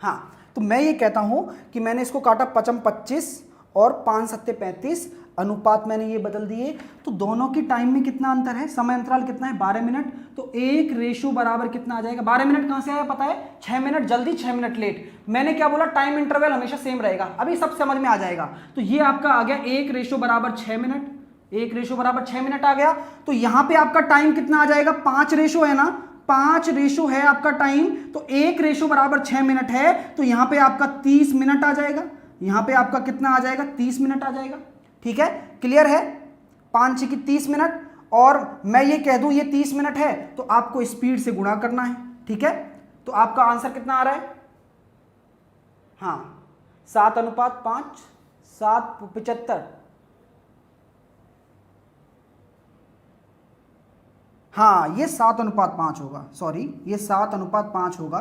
हाँ तो मैं ये कहता हूं कि मैंने इसको काटा 5×25 और 5×7 = 35, अनुपात मैंने ये बदल दिए, तो दोनों की टाइम में कितना अंतर है, समय अंतराल कितना है, 12 मिनट। तो 1 रेशो बराबर कितना आ जाएगा, 12 मिनट कहां से आया पता है, 6 मिनट जल्दी 6 मिनट लेट। मैंने क्या बोला, टाइम इंटरवल हमेशा सेम रहेगा, अभी सब समझ में आ जाएगा। तो ये आपका आ गया 1 रेशो बराबर 6 मिनट, 1 रेशो बराबर 6 मिनट आ गया। तो यहां पे आपका टाइम कितना आ जाएगा, 5 रेशो है ना, 5 रेशो है आपका टाइम, तो 1 रेशो बराबर 6 मिनट है, तो यहां पे आपका 30 मिनट आ जाएगा। यहां पे आपका कितना आ जाएगा? 30 मिनट आ जाएगा। ठीक है, क्लियर है? 5 6 की 30 मिनट, और मैं ये कह दूं ये 30 मिनट है तो आपको स्पीड से गुणा करना है। ठीक है, तो आपका आंसर कितना आ रहा है? हाँ, 7:5, 7:75। हाँ, ये 7:5 होगा, सॉरी ये 7:5 होगा,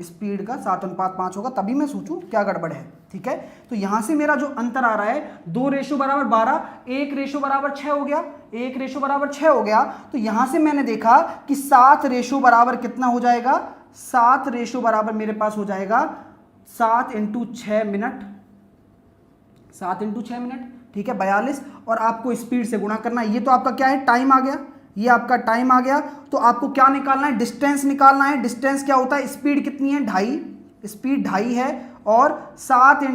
स्पीड का 7:5 होगा, तभी मैं सोचूं क्या गड़बड़ है। ठीक है, तो यहां से मेरा जो अंतर आ रहा है 2 रेशो बराबर 12, 1 रेशो बराबर 6 हो गया, 1 रेशो बराबर 6 हो गया, तो यहां से मैंने देखा कि 7 रेशो बराबर कितना हो जाएगा? 7 रेशो बराबर मेरे पास हो जाएगा 7 × 6 मिनट, 7 × 6 मिनट। ठीक है, 42, और आपको स्पीड से गुणा करना है। ये तो आपका क्या है? टाइम आ गया, ये आपका टाइम आ गया, तो आपको क्या निकालना है? डिस्टेंस निकालना है। डिस्टेंस क्या होता है? स्पीड कितनी है? 2.5, स्पीड 2.5 है, और 7 ×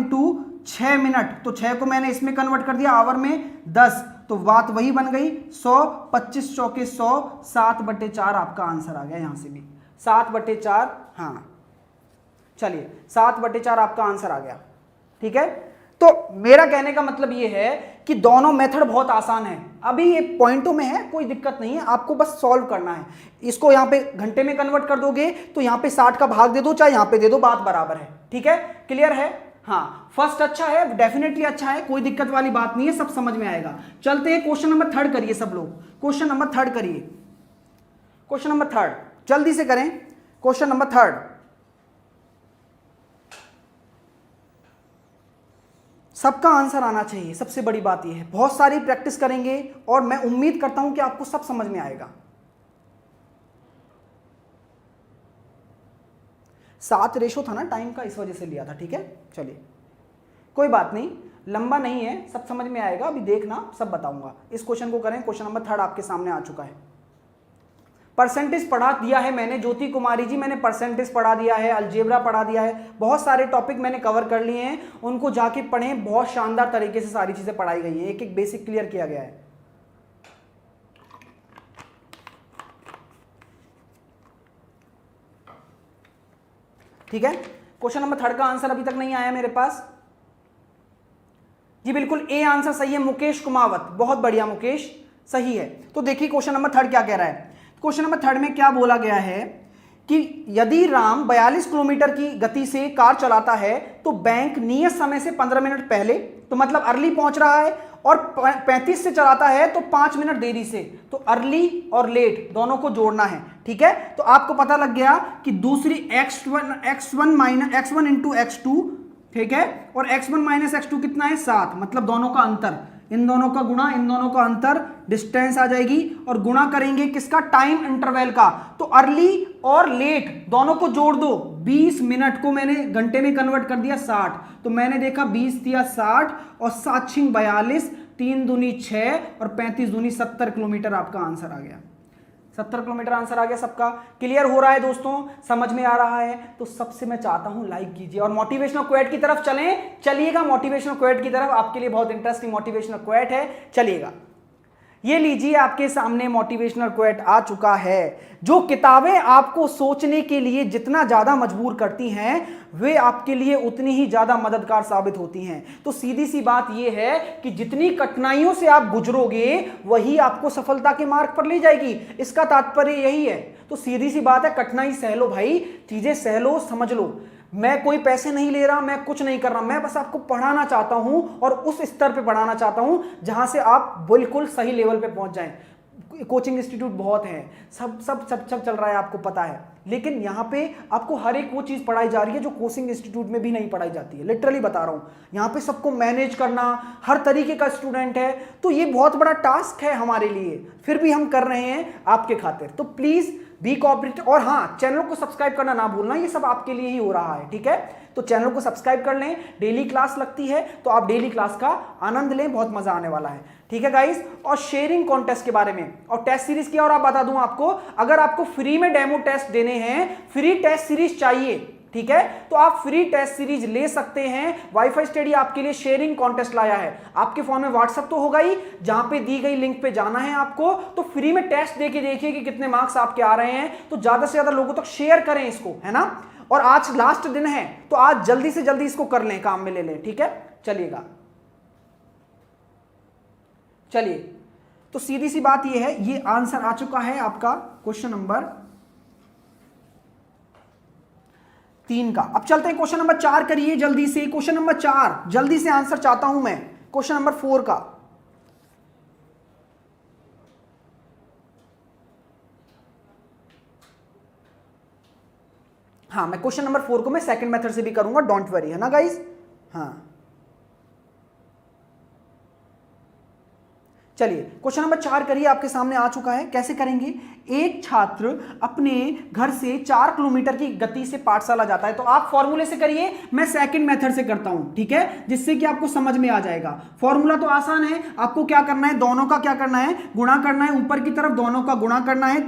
6 मिनट, तो 6 को मैंने इसमें कन्वर्ट कर दिया, आवर में 10, तो बात वही बन गई 100, 25 चौके 100, 7/4 आपका आंसर आ गया। यहां से भी 7/4, हाँ चलिए 7/4 आपका आंसर आ गया। ठीक है, तो मेरा कहने का मतलब ये है कि दोनों मेथड बहुत आसान है, अभी ये पॉइंटों में है, कोई दिक्कत नहीं है, आपको बस सॉल्व करना है। इसको यहां पे घंटे में कन्वर्ट कर दोगे तो यहां पे 60 का भाग दे दो, चाहे यहां पे दे दो, बात बराबर है। ठीक है, क्लियर है? हाँ, फर्स्ट अच्छा है, डेफिनेटली अच्छा है, कोई दिक्कत वाली बात नहीं है, सब समझ में आएगा। चलते हैं क्वेश्चन नंबर 3 करिए सब लोग, क्वेश्चन नंबर 3 करिए, क्वेश्चन नंबर 3 जल्दी से करें। क्वेश्चन नंबर 3 सबका आंसर आना चाहिए, सबसे बड़ी बात यह है। बहुत सारी प्रैक्टिस करेंगे और मैं उम्मीद करता हूं कि आपको सब समझ में आएगा। 7 रेशो था ना टाइम का, इस वजह से लिया था। ठीक है, चलिए कोई बात नहीं, लंबा नहीं है, सब समझ में आएगा, अभी देखना सब बताऊंगा। इस क्वेश्चन को करें, क्वेश्चन नंबर 3 आपके सामने आ चुका है। परसेंटेज पढ़ा दिया है मैंने, ज्योति कुमारी जी मैंने परसेंटेज पढ़ा दिया है, अलजेब्रा पढ़ा दिया है, बहुत सारे टॉपिक मैंने कवर कर लिए हैं, उनको जाके पढ़ें, बहुत शानदार तरीके से सारी चीजें पढ़ाई गई हैं, एक एक बेसिक क्लियर किया गया है। ठीक है, क्वेश्चन नंबर 3 का आंसर अभी तक नहीं आया मेरे पास। जी बिल्कुल, ए आंसर सही है, मुकेश कुमावत, बहुत बढ़िया मुकेश, सही है। तो देखिए क्वेश्चन नंबर 3 क्या कह रहा है। क्वेश्चन नंबर 3 में क्या बोला गया है कि यदि राम 42 किलोमीटर की गति से कार चलाता है तो बैंक नियत समय से 15 मिनट पहले, तो मतलब अर्ली पहुंच रहा है, और 35 से चलाता है तो 5 मिनट देरी से, तो अर्ली और लेट दोनों को जोड़ना है। ठीक है, तो आपको पता लग गया कि दूसरी x1 इंटू x2, ठीक है, और x1 माइनस x2 कितना है? 7, मतलब दोनों का अंतर, इन दोनों का गुणा, इन दोनों का अंतर, डिस्टेंस आ जाएगी, और गुणा करेंगे किसका? टाइम इंटरवल का, तो अर्ली और लेट दोनों को जोड़ दो। 20 मिनट को मैंने घंटे में कन्वर्ट कर दिया 60, तो मैंने देखा 20 दिया 60 और 7 6 42, 3 दूनी 6 और 35 दूनी 70 किलोमीटर आपका आंसर आ गया। 70 किलोमीटर आंसर आ गया। सबका क्लियर हो रहा है दोस्तों, समझ में आ रहा है? तो सबसे मैं चाहता हूं लाइक कीजिए और मोटिवेशनल क्वेट की तरफ चलिएगा। मोटिवेशनल क्वेट की तरफ आपके लिए बहुत इंटरेस्टिंग मोटिवेशनल क्वेट है, चलिएगा। ये लीजिए, आपके सामने मोटिवेशनल क्वेट आ चुका है। जो किताबें आपको सोचने के लिए जितना ज्यादा मजबूर करती हैं, वे आपके लिए उतनी ही ज्यादा मददगार साबित होती हैं। तो सीधी सी बात यह है कि जितनी कठिनाइयों से आप गुजरोगे वही आपको सफलता के मार्ग पर ले जाएगी, इसका तात्पर्य यही है। तो सीधी सी बात है, कठिनाई सह लो भाई, चीजें सह लो, समझ लो। मैं कोई पैसे नहीं ले रहा, मैं कुछ नहीं कर रहा, मैं बस आपको पढ़ाना चाहता हूं और उस स्तर पे पढ़ाना चाहता हूं जहां से आप बिल्कुल सही लेवल पे पहुंच जाएं। कोचिंग इंस्टीट्यूट बहुत हैं, सब चल रहा है, आपको पता है, लेकिन यहां पे आपको हर एक वो चीज पढ़ाई जा रही है जो कोचिंग इंस्टीट्यूट में भी नहीं पढ़ाई जाती है। लिटरली बता रहा हूं, यहां पे सबको मैनेज करना, हर तरीके का स्टूडेंट है, तो ये बहुत बड़ा टास्क है हमारे लिए, फिर भी हम कर रहे हैं आपके खातिर। तो प्लीज बी कोऑपरेटिव, और हाँ, चैनल को सब्सक्राइब करना ना भूलना, ये सब आपके लिए ही हो रहा है, ठीक है। तो चैनल को सब्सक्राइब कर लें, डेली क्लास लगती है तो आप डेली क्लास का आनंद लें, बहुत मजा आने वाला है, ठीक है गाइस। और शेयरिंग कॉन्टेस्ट के बारे में और टेस्ट सीरीज की और आप बता दूं आपको, अगर आपको फ्री में डेमो टेस्ट देने हैं, फ्री टेस्ट सीरीज चाहिए ठीक है। तो आप फ्री टेस्ट सीरीज ले सकते हैं। वाईफाई स्टडी आपके लिए शेयरिंग कॉन्टेस्ट लाया है। आपके फोन में व्हाट्सएप तो होगा ही, जहां पे दी गई लिंक पे जाना है आपको, तो फ्री में टेस्ट देके देखिए कि कितने मार्क्स आपके आ रहे हैं। तो ज्यादा से ज्यादा लोगों तक शेयर करें इसको, है ना। और आज लास्ट दिन है, तो आज जल्दी से जल्दी इसको कर लें, काम में ले लें, ठीक है। चलिएगा, चलिए, तो सीधी सी बात यह है, ये आंसर आ चुका है आपका क्वेश्चन नंबर 3 का। अब चलते हैं क्वेश्चन नंबर 4 करिए जल्दी से। क्वेश्चन नंबर 4 जल्दी से आंसर चाहता हूं मैं, क्वेश्चन नंबर 4 का। हाँ, मैं क्वेश्चन नंबर 4 को मैं सेकंड मेथड से भी करूंगा, डोंट वरी, है ना गाइस। हाँ, चलिए क्वेश्चन नंबर 4 करिए, आपके सामने आ चुका है। कैसे करेंगे? एक छात्र अपने घर से 4 किलोमीटर की गति से पाठशाला जाता है। तो आप फॉर्मूले से करिए, मैं सेकंड मेथड से करता हूं, ठीक है, जिससे कि आपको समझ में आ जाएगा। फॉर्मूला तो आसान है, आपको क्या करना है, दोनों का क्या करना है, गुणा करना है। ऊपर की तरफ दोनों का गुणा करना है,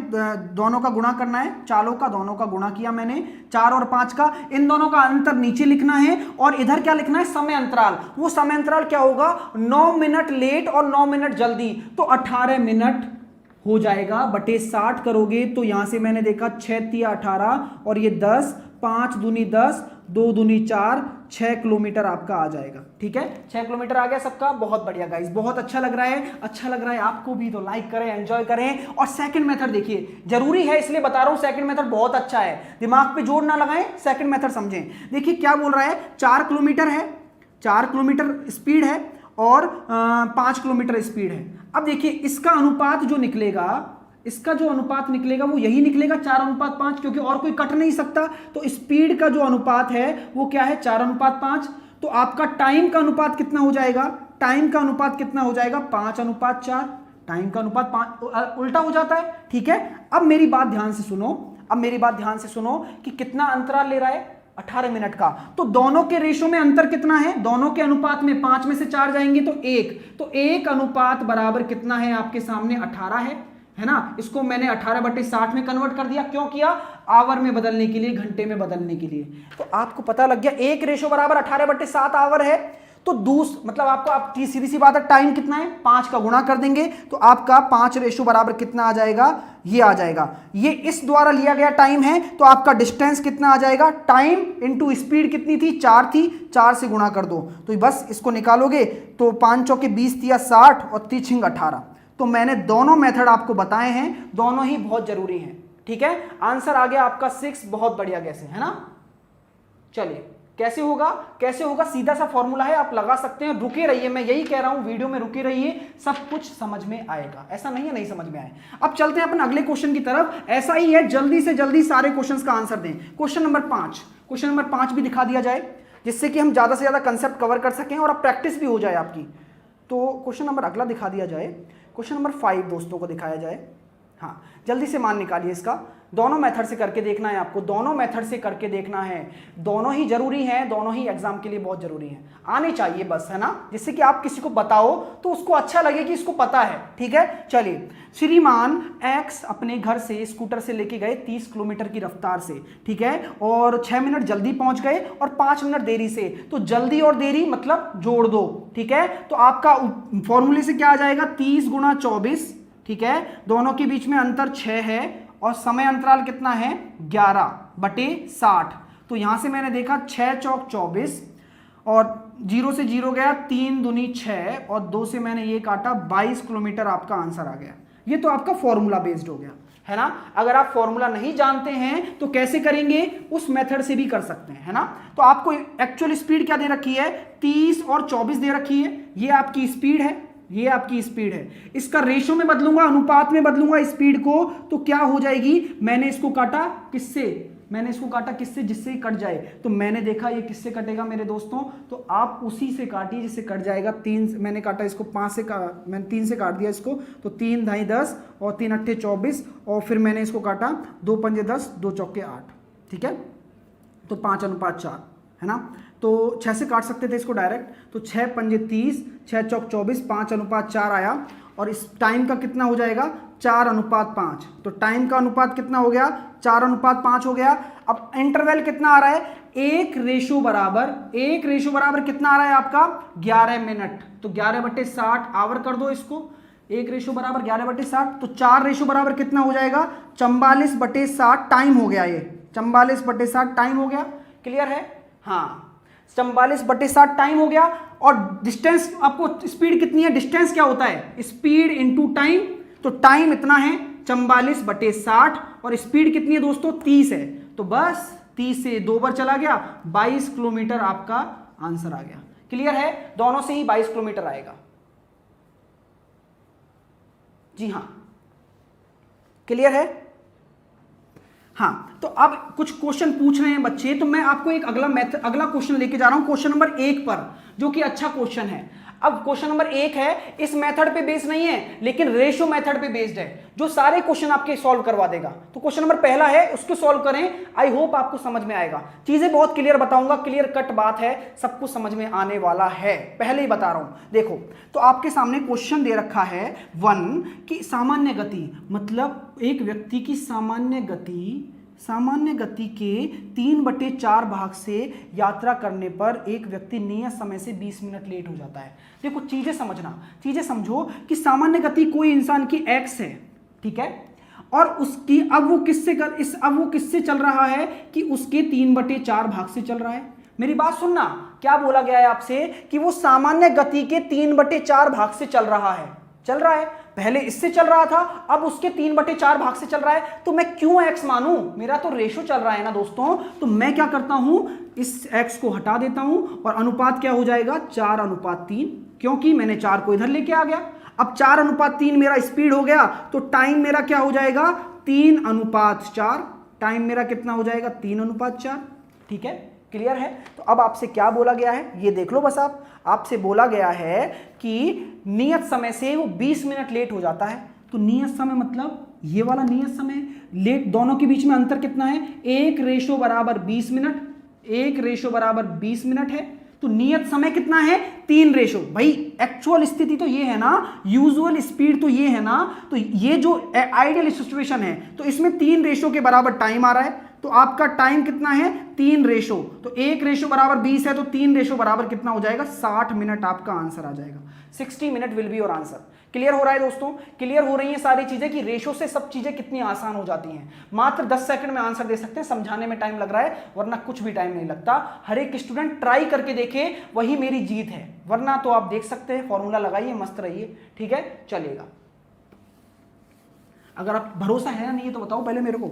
दोनों का गुणा करना है, चालों का दोनों का गुणा किया मैंने, 4 और 5 का। इन दोनों का अंतर नीचे लिखना है और इधर क्या लिखना है, समय अंतराल। वो समय अंतराल क्या होगा, 9 मिनट लेट और 9 मिनट जल्दी, तो 18 मिनट हो जाएगा बटे 60 करोगे तो यहां से मैंने देखा 6 तिया 18 और ये 10, 5 दूनी 10, 2 दूनी 4, 6 किलोमीटर आपका आ जाएगा, ठीक है। 6 किलोमीटर आ गया सबका, बहुत बढ़िया गाइस, बहुत अच्छा लग रहा है। अच्छा लग रहा है आपको भी, तो लाइक करें, एंजॉय करें। और सेकंड मेथड देखिए, जरूरी है इसलिए बता रहा हूं, सेकंड मेथड बहुत अच्छा है, दिमाग पे जोर ना लगाएं, सेकंड मेथड समझें। देखिए क्या बोल रहा है, 4 किलोमीटर है, 4 किलोमीटर स्पीड है और 5 किलोमीटर स्पीड है। अब देखिए इसका अनुपात जो निकलेगा, इसका जो अनुपात निकलेगा वो यही निकलेगा, 4:5, क्योंकि और कोई कट नहीं सकता। तो स्पीड का जो अनुपात है वो क्या है, 4:5। तो आपका टाइम का अनुपात कितना हो जाएगा, टाइम का अनुपात कितना हो जाएगा, 5:4। टाइम का अनुपात 5 उल्टा हो जाता है, ठीक है। अब मेरी बात ध्यान से सुनो, अब मेरी बात ध्यान से सुनो कि कितना अंतराल ले रहा है, 18 मिनट का। तो दोनों के रेशो में अंतर कितना है, दोनों के अनुपात में 5 में से 4 जाएंगे तो 1, तो 1 अनुपात बराबर कितना है आपके सामने, 18 है ना। इसको मैंने 18/60 में कन्वर्ट कर दिया। क्यों किया, आवर में बदलने के लिए, घंटे में बदलने के लिए। तो आपको पता लग गया 1 रेशो बराबर 18/7 आवर है। तो मतलब आपको, आप सीधी सी बात है, टाइम कितना है, 5 का गुणा कर देंगे तो आपका 5 रेशो बराबर कितना आ जाएगा, ये आ जाएगा। ये इस द्वारा लिया गया टाइम है, तो आपका डिस्टेंस कितना आ जाएगा, टाइम इंटू स्पीड कितनी थी, 4 थी, 4 से गुणा कर दो। तो बस इसको निकालोगे तो 5 चौके 20 तिया 60 और 3 18। तो मैंने दोनों मेथड आपको बताए हैं, दोनों ही बहुत जरूरी हैं, ठीक है। आंसर आ गया आपका 6, बहुत बढ़िया कैसे, है ना। चलिए कैसे होगा, कैसे होगा, सीधा सा फॉर्मूला है, आप लगा सकते हैं। रुके रहिए, मैं यही कह रहा हूं, वीडियो में रुके रहिए, सब कुछ समझ में आएगा। ऐसा नहीं है नहीं समझ में आए। अब चलते हैं अपन अगले क्वेश्चन की तरफ। ऐसा ही है, जल्दी से जल्दी सारे क्वेश्चंस का आंसर दें। क्वेश्चन नंबर 5, क्वेश्चन नंबर 5 भी दिखा दिया जाए, जिससे कि हम ज्यादा से ज्यादा कंसेप्ट कवर कर सकें और अब प्रैक्टिस भी हो जाए आपकी। तो क्वेश्चन नंबर अगला दिखा दिया जाए, क्वेश्चन नंबर 5 दोस्तों को दिखाया जाए। हाँ, जल्दी से मान निकालिए इसका। दोनों मेथड से करके देखना है आपको, दोनों मेथड से करके देखना है। दोनों ही जरूरी हैं, दोनों ही एग्जाम के लिए बहुत जरूरी हैं, आने चाहिए बस, है ना। जिससे कि आप किसी को बताओ तो उसको अच्छा लगे कि इसको पता है, ठीक है। चलिए, श्रीमान एक्स अपने घर से स्कूटर से लेके गए 30 किलोमीटर की रफ्तार से, ठीक है, और 6 मिनट जल्दी पहुंच गए और 5 मिनट देरी से। तो जल्दी और देरी मतलब जोड़ दो, ठीक है। तो आपका फॉर्मूले से क्या आ जाएगा, 30 गुणा 24, ठीक है। दोनों के बीच में अंतर 6 है और समय अंतराल कितना है, 11/60। तो यहां से मैंने देखा 6 चौक 24 और 0 से 0 गया, 3 दूनी 6 और 2 से मैंने ये काटा, 22 किलोमीटर आपका आंसर आ गया। ये तो आपका फॉर्मूला बेस्ड हो गया, है ना। अगर आप फॉर्मूला नहीं जानते हैं तो कैसे करेंगे, उस मेथड से भी कर सकते हैं, है ना। तो आपको एक्चुअल स्पीड क्या दे रखी है, 30 और 24 दे रखी है। ये आपकी स्पीड है, ये आपकी स्पीड है। इसका रेशो में बदलूंगा, अनुपात में बदलूंगा स्पीड को, तो क्या हो जाएगी, मैंने इसको काटा किससे, मैंने इसको काटा किससे, जिससे कट जाए। तो मैंने देखा ये किससे कटेगा मेरे दोस्तों, तो आप उसी से काटिए जिससे कट जाएगा। 3 मैंने काटा इसको, 5 से मैंने 3 से काट दिया इसको, तो 3 ढाई 10 और 3 अट्ठे 24 और फिर मैंने इसको काटा, 2 पंजे 10, 2 चौके 8, ठीक है। तो 5:4, है ना। तो 6 से काट सकते थे इसको डायरेक्ट, तो 6 पंजे 30, 6 चौक 24, 5:4 आया। और इस टाइम का कितना हो जाएगा, 4:5। तो टाइम का अनुपात कितना हो गया, 4:5 हो गया। अब इंटरवल कितना आ रहा है, 1:1 कितना आ रहा है आपका 11 मिनट। तो 11/60 आवर कर दो इसको, 1:11/60। तो 4 कितना हो जाएगा 44/60 टाइम हो गया, ये 44/60 टाइम हो गया। क्लियर है, हाँ 44/60 टाइम हो गया। और डिस्टेंस आपको, स्पीड कितनी है, डिस्टेंस क्या होता है, स्पीड इनटू टाइम। तो टाइम इतना है 44/60 और स्पीड कितनी है दोस्तों 30 है। तो बस 30 से 2 बार चला गया, 22 किलोमीटर आपका आंसर आ गया। क्लियर है, दोनों से ही 22 किलोमीटर आएगा। जी हाँ, क्लियर है। हाँ, तो अब कुछ क्वेश्चन पूछ रहे हैं बच्चे, तो मैं आपको एक अगला क्वेश्चन लेके जा रहा हूं, क्वेश्चन नंबर 1 पर, जो कि अच्छा क्वेश्चन है। अब क्वेश्चन नंबर 1 है, इस मेथड पे बेस्ड नहीं है, लेकिन रेशियो मेथड पे बेस्ड है, जो सारे क्वेश्चन आपके सॉल्व करवा देगा। तो क्वेश्चन नंबर पहला है, उसको सॉल्व करें, आई होप आपको समझ में आएगा। चीजें बहुत क्लियर बताऊंगा, क्लियर कट बात है, सब कुछ समझ में आने वाला है, पहले ही बता रहा हूं। देखो, तो आपके सामने क्वेश्चन दे रखा है 1 की सामान्य गति, मतलब एक व्यक्ति की सामान्य गति के 3/4 भाग से यात्रा करने पर एक व्यक्ति नियत समय से 20 मिनट लेट हो जाता है। देखो चीजें समझो कि सामान्य गति कोई इंसान की x है, ठीक है, और उसकी अब वो किससे चल रहा है कि उसके 3/4 भाग से चल रहा है। मेरी बात सुनना, क्या बोला गया है आपसे कि वो सामान्य गति के 3/4 भाग से चल रहा है, पहले इससे चल रहा था, अब उसके 3/4 भाग से चल रहा है। तो मैं क्यों x मानूं, मेरा तो रेशो चल रहा है ना दोस्तों। तो मैं क्या करता हूं, इस x को हटा देता हूं और अनुपात क्या हो जाएगा 4:3, क्योंकि मैंने 4 को इधर लेके आ गया। अब 4:3 मेरा स्पीड हो गया, तो टाइम मेरा क्या हो जाएगा 3:4। टाइम मेरा कितना हो जाएगा 3:4, ठीक है, क्लियर है। तो अब आपसे क्या बोला गया है, ये देख लो बस। आपसे बोला गया है कि नियत समय से वो 20 मिनट लेट हो जाता है। तो नियत समय मतलब ये वाला नियत समय, लेट, दोनों के बीच में अंतर कितना है, 1:20 मिनट, 1:20 मिनट है। तो नियत समय कितना है 3 रेशो। भाई एक्चुअल स्थिति तो ये है ना, यूजुअल स्पीड तो ये है ना, तो ये जो आइडियल सिचुएशन है, तो इसमें 3 रेशो के बराबर टाइम आ रहा है। तो आपका टाइम कितना है 3 रेशो, तो 1:20 है, तो 3 रेशो बराबर कितना हो जाएगा 60 मिनट आपका आंसर आ जाएगा। 60 minute will be your answer. Clear हो रहा है दोस्तों, क्लियर हो रही है सारी चीजें कि रेशो से सब चीजें कितनी आसान हो जाती हैं। मात्र 10 सेकंड में आंसर दे सकते हैं, समझाने में टाइम लग रहा है, वरना कुछ भी टाइम नहीं लगता। हर एक स्टूडेंट ट्राई करके देखे, वही मेरी जीत है, वरना तो आप देख सकते हैं, फॉर्मूला लगाइए, मस्त रहिए, ठीक है, चलेगा। अगर आप भरोसा है या नहीं है तो बताओ पहले मेरे को।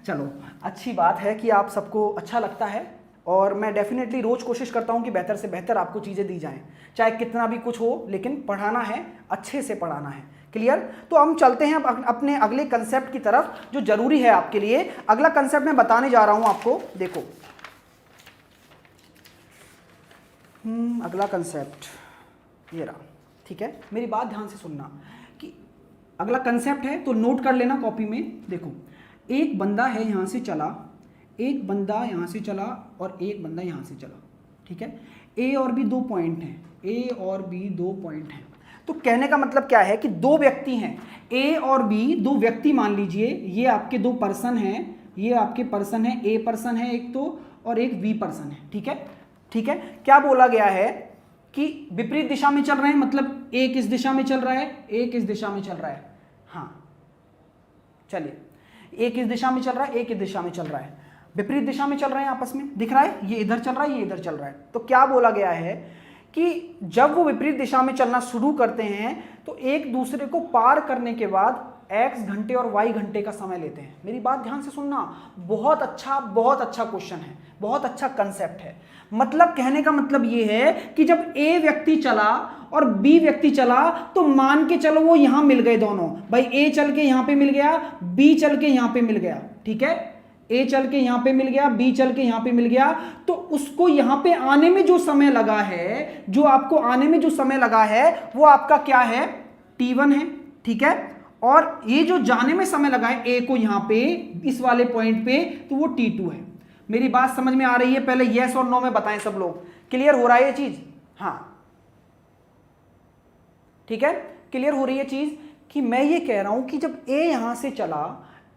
चलो, अच्छी बात है कि आप सबको अच्छा लगता है, और मैं डेफिनेटली रोज कोशिश करता हूं कि बेहतर से बेहतर आपको चीजें दी जाएं, चाहे कितना भी कुछ हो, लेकिन पढ़ाना है, अच्छे से पढ़ाना है। क्लियर। तो हम चलते हैं अपने अगले कंसेप्ट की तरफ, जो जरूरी है आपके लिए। अगला कंसेप्ट मैं बताने जा रहा हूं आपको, देखो अगला कंसेप्ट ये रहा, ठीक है, मेरी बात ध्यान से सुनना कि अगला कंसेप्ट है, तो नोट कर लेना कॉपी में। देखो, एक बंदा है यहां से चला, एक बंदा यहां से चला और एक बंदा यहां से चला, ठीक है। ए और बी 2 पॉइंट हैं, ए और बी 2 पॉइंट हैं। तो कहने का मतलब क्या है कि 2 व्यक्ति हैं, ए और बी 2 व्यक्ति मान लीजिए, ये आपके 2 पर्सन हैं, ये आपके पर्सन है, ए पर्सन है एक तो, और एक बी पर्सन है, ठीक है, ठीक है। क्या बोला गया है कि विपरीत दिशा में चल रहे हैं, मतलब एक इस दिशा में चल रहा है, एक इस दिशा में चल रहा है। हाँ चलिए, एक इस दिशा में चल रहा है, एक इस दिशा में चल रहा है, विपरीत दिशा में चल रहे हैं, आपस में दिख रहा है, ये इधर चल रहा है, ये इधर चल रहा है। तो क्या बोला गया है कि जब वो विपरीत दिशा में चलना शुरू करते हैं, तो एक दूसरे को पार करने के बाद x घंटे और y घंटे का समय लेते हैं। मेरी बात ध्यान से सुनना, बहुत अच्छा क्वेश्चन है, बहुत अच्छा कंसेप्ट है। मतलब कहने का मतलब ये है कि जब a व्यक्ति चला और b व्यक्ति चला, तो मान के चलो वो यहां मिल गए दोनों। भाई a चल के यहां पे मिल गया, b चल के यहां पे मिल गया, ठीक है, a चल के यहां पे मिल गया, b चल के यहां पे मिल गया। तो उसको यहां पे आने में जो समय लगा है, जो आपको आने में जो समय लगा है, वो आपका क्या है t1 है, ठीक है। और ये जो जाने में समय लगा है a को यहां पे इस वाले पॉइंट पे, तो वो t2 है। मेरी बात समझ में आ रही है? पहले यस और नो में बताएं सब लोग। क्लियर हो रहा है ये चीज? हाँ ठीक है, क्लियर हो रही है चीज कि मैं ये कह रहा हूं कि जब a यहां से चला,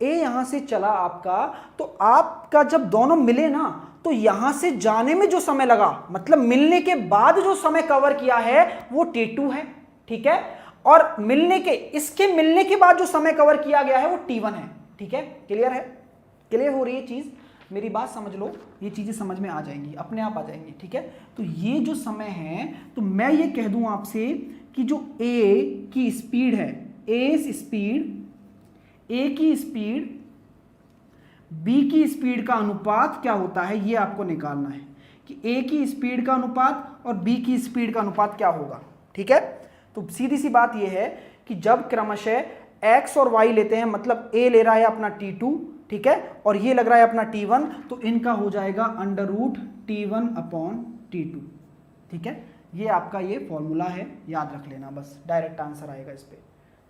ए यहां से चला आपका, तो आपका जब दोनों मिले ना, तो यहां से जाने में जो समय लगा, मतलब मिलने के बाद जो समय कवर किया है वो T2 है, ठीक है, और इसके मिलने के बाद जो समय कवर किया गया है वो T1 है, ठीक है। क्लियर है? क्लियर हो रही है चीज? मेरी बात समझ लो, ये चीजें समझ में आ जाएंगी, अपने आप आ जाएंगी, ठीक है। तो ये जो समय है, तो मैं ये कह दूं आपसे कि जो ए की स्पीड है, ए की स्पीड बी की स्पीड का अनुपात क्या होता है, ये आपको निकालना है कि ए की स्पीड का अनुपात और बी की स्पीड का अनुपात क्या होगा, ठीक है। तो सीधी सी बात ये है कि जब क्रमशः x और y लेते हैं, मतलब a ले रहा है अपना T2, ठीक है, और ये लग रहा है अपना T1, तो इनका हो जाएगा √T1/T2, ठीक है। ये आपका ये फॉर्मूला है, याद रख लेना बस, डायरेक्ट आंसर आएगा इस पे,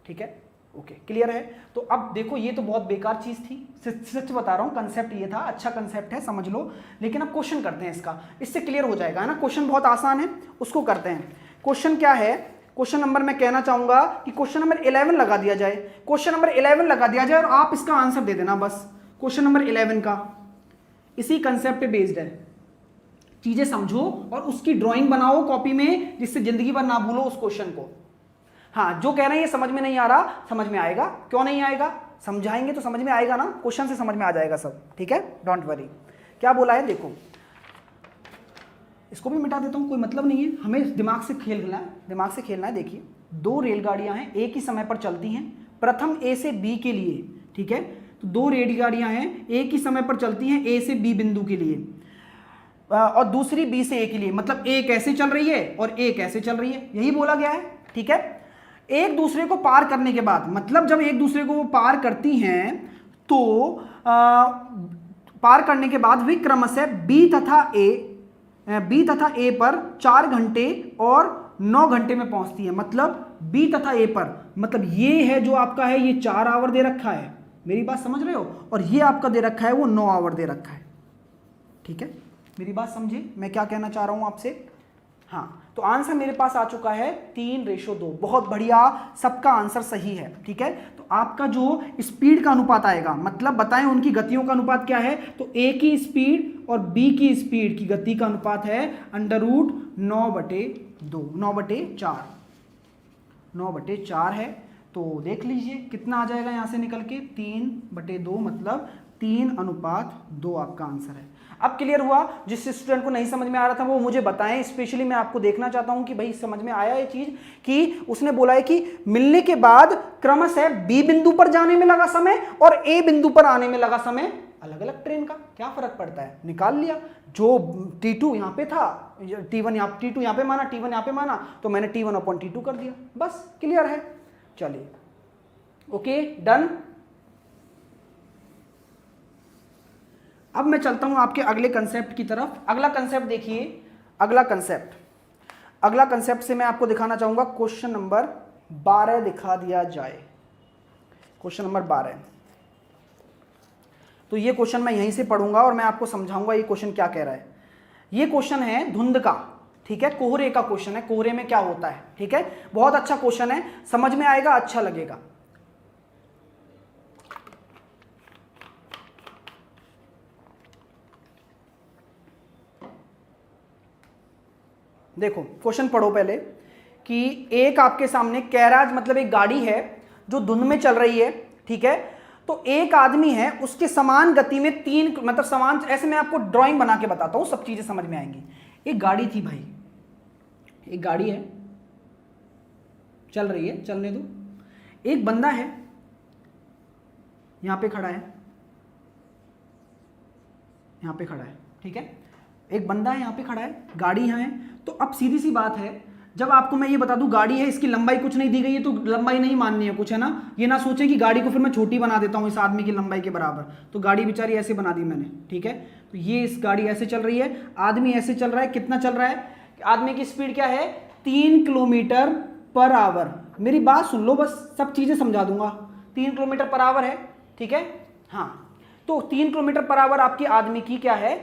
ठीक है। ओके, क्लियर है? तो अब देखो, ये तो बहुत बेकार चीज थी, सच बता रहा हूं, कंसेप्ट ये था, अच्छा कंसेप्ट है, समझ लो, लेकिन अब क्वेश्चन करते हैं इसका, इससे क्लियर हो जाएगा, है ना। क्वेश्चन बहुत आसान है, उसको करते हैं। क्वेश्चन क्या है? क्वेश्चन नंबर मैं कहना चाहूंगा कि क्वेश्चन नंबर 11 लगा दिया जाए, क्वेश्चन नंबर 11 लगा दिया जाए और आप इसका आंसर दे देना बस। क्वेश्चन नंबर 11 का इसी कंसेप्ट पे बेस्ड है, चीजें समझो और उसकी ड्राइंग बनाओ कॉपी में, जिससे जिंदगी भर ना भूलो उस क्वेश्चन को। हाँ, जो कह रहे हैं ये समझ में नहीं आ रहा, समझ में आएगा, क्यों नहीं आएगा, समझाएंगे तो समझ में आएगा ना, क्वेश्चन से समझ में आ जाएगा सब, ठीक है, डोंट वरी। क्या बोला है देखो, इसको भी मिटा देता हूं, कोई मतलब नहीं है, हमें दिमाग से खेलना है, दिमाग से खेलना है। देखिए, दो रेलगाड़ियां हैं, एक ही समय पर चलती हैं, प्रथम ए से बी के लिए, ठीक है, तो दो रेलगाड़ियां हैं, एक ही समय पर चलती हैं ए से बी बिंदु के लिए, और दूसरी बी से ए के लिए, मतलब एक ऐसे चल रही है और एक ऐसे चल रही है, यही बोला गया है, ठीक है। एक दूसरे को पार करने के बाद, मतलब जब एक दूसरे को वो पार करती हैं, तो पार करने के बाद वे क्रमशः बी तथा ए पर 4 घंटे और 9 घंटे में पहुंचती है, मतलब बी तथा ए पर, मतलब ये है जो आपका है, ये 4 आवर दे रखा है, मेरी बात समझ रहे हो, और ये आपका दे रखा है वो 9 आवर दे रखा है, ठीक है। मेरी बात समझे मैं क्या कहना चाह रहा हूं आपसे? हाँ, तो आंसर मेरे पास आ चुका है 3:2, बहुत बढ़िया, सबका आंसर सही है, ठीक है। तो आपका जो स्पीड का अनुपात आएगा, मतलब बताएं उनकी गतियों का अनुपात क्या है, तो ए की स्पीड और बी की स्पीड की गति का अनुपात है √9/2, 9/4 है। तो देख लीजिए कितना आ जाएगा यहां से निकल के, 3/2, मतलब 3:2 आपका आंसर है। अब क्लियर हुआ? जिस स्टूडेंट को नहीं समझ में आ रहा था वो मुझे बताएं, स्पेशली मैं आपको देखना चाहता हूं कि भाई समझ में आया ये चीज, कि उसने बोला है कि मिलने के बाद क्रमशः बी बिंदु पर जाने में लगा समय और ए बिंदु पर आने में लगा समय, अलग अलग ट्रेन का क्या फर्क पड़ता है, निकाल लिया। जो T2 यहां पे था, T1 यहां पे माना, T1 यहां पे माना, तो मैंने T1/T2 कर दिया, बस क्लियर है। चलिए, ओके, डन। अब मैं चलता हूं आपके अगले कंसेप्ट की तरफ। अगला कंसेप्ट देखिए, अगला कंसेप्ट से मैं आपको दिखाना चाहूंगा, क्वेश्चन नंबर 12 दिखा दिया जाए, क्वेश्चन नंबर 12। तो ये क्वेश्चन मैं यहीं से पढ़ूंगा और मैं आपको समझाऊंगा ये क्वेश्चन क्या कह रहा है। ये क्वेश्चन है धुंध का, ठीक है, कोहरे का क्वेश्चन है, कोहरे में क्या होता है, ठीक है, बहुत अच्छा क्वेश्चन है, समझ में आएगा, अच्छा लगेगा। देखो क्वेश्चन पढ़ो पहले, कि एक आपके सामने कैराज, मतलब एक गाड़ी है जो धुंध में चल रही है, ठीक है, तो एक आदमी है, उसके समान गति में 3, मतलब समान, ऐसे मैं आपको ड्राइंग बना के बताता हूं, सब चीजें समझ में आएंगी। एक गाड़ी थी भाई, एक गाड़ी है, चल रही है, चलने दो। एक बंदा है यहां पे खड़ा है, यहां पे खड़ा है, ठीक है, एक बंदा है यहां पे खड़ा है, गाड़ी यहां है। तो अब सीधी सी बात है, जब आपको मैं ये बता दूं गाड़ी है, इसकी लंबाई कुछ नहीं दी गई है, तो लंबाई नहीं माननी है कुछ, है ना, ये ना सोचे कि गाड़ी को फिर मैं छोटी बना देता हूं इस आदमी की लंबाई के बराबर, तो गाड़ी बेचारी ऐसे बना दी मैंने, ठीक है। तो ये इस गाड़ी ऐसे चल रही है, आदमी ऐसे चल रहा है, कितना चल रहा है, आदमी की स्पीड क्या है, 3 किलोमीटर/आवर। मेरी बात सुन लो बस, सब चीजें समझा दूंगा। 3 किलोमीटर/आवर है, ठीक है, हाँ, तो 3 किलोमीटर/आवर आपकी आदमी की क्या है,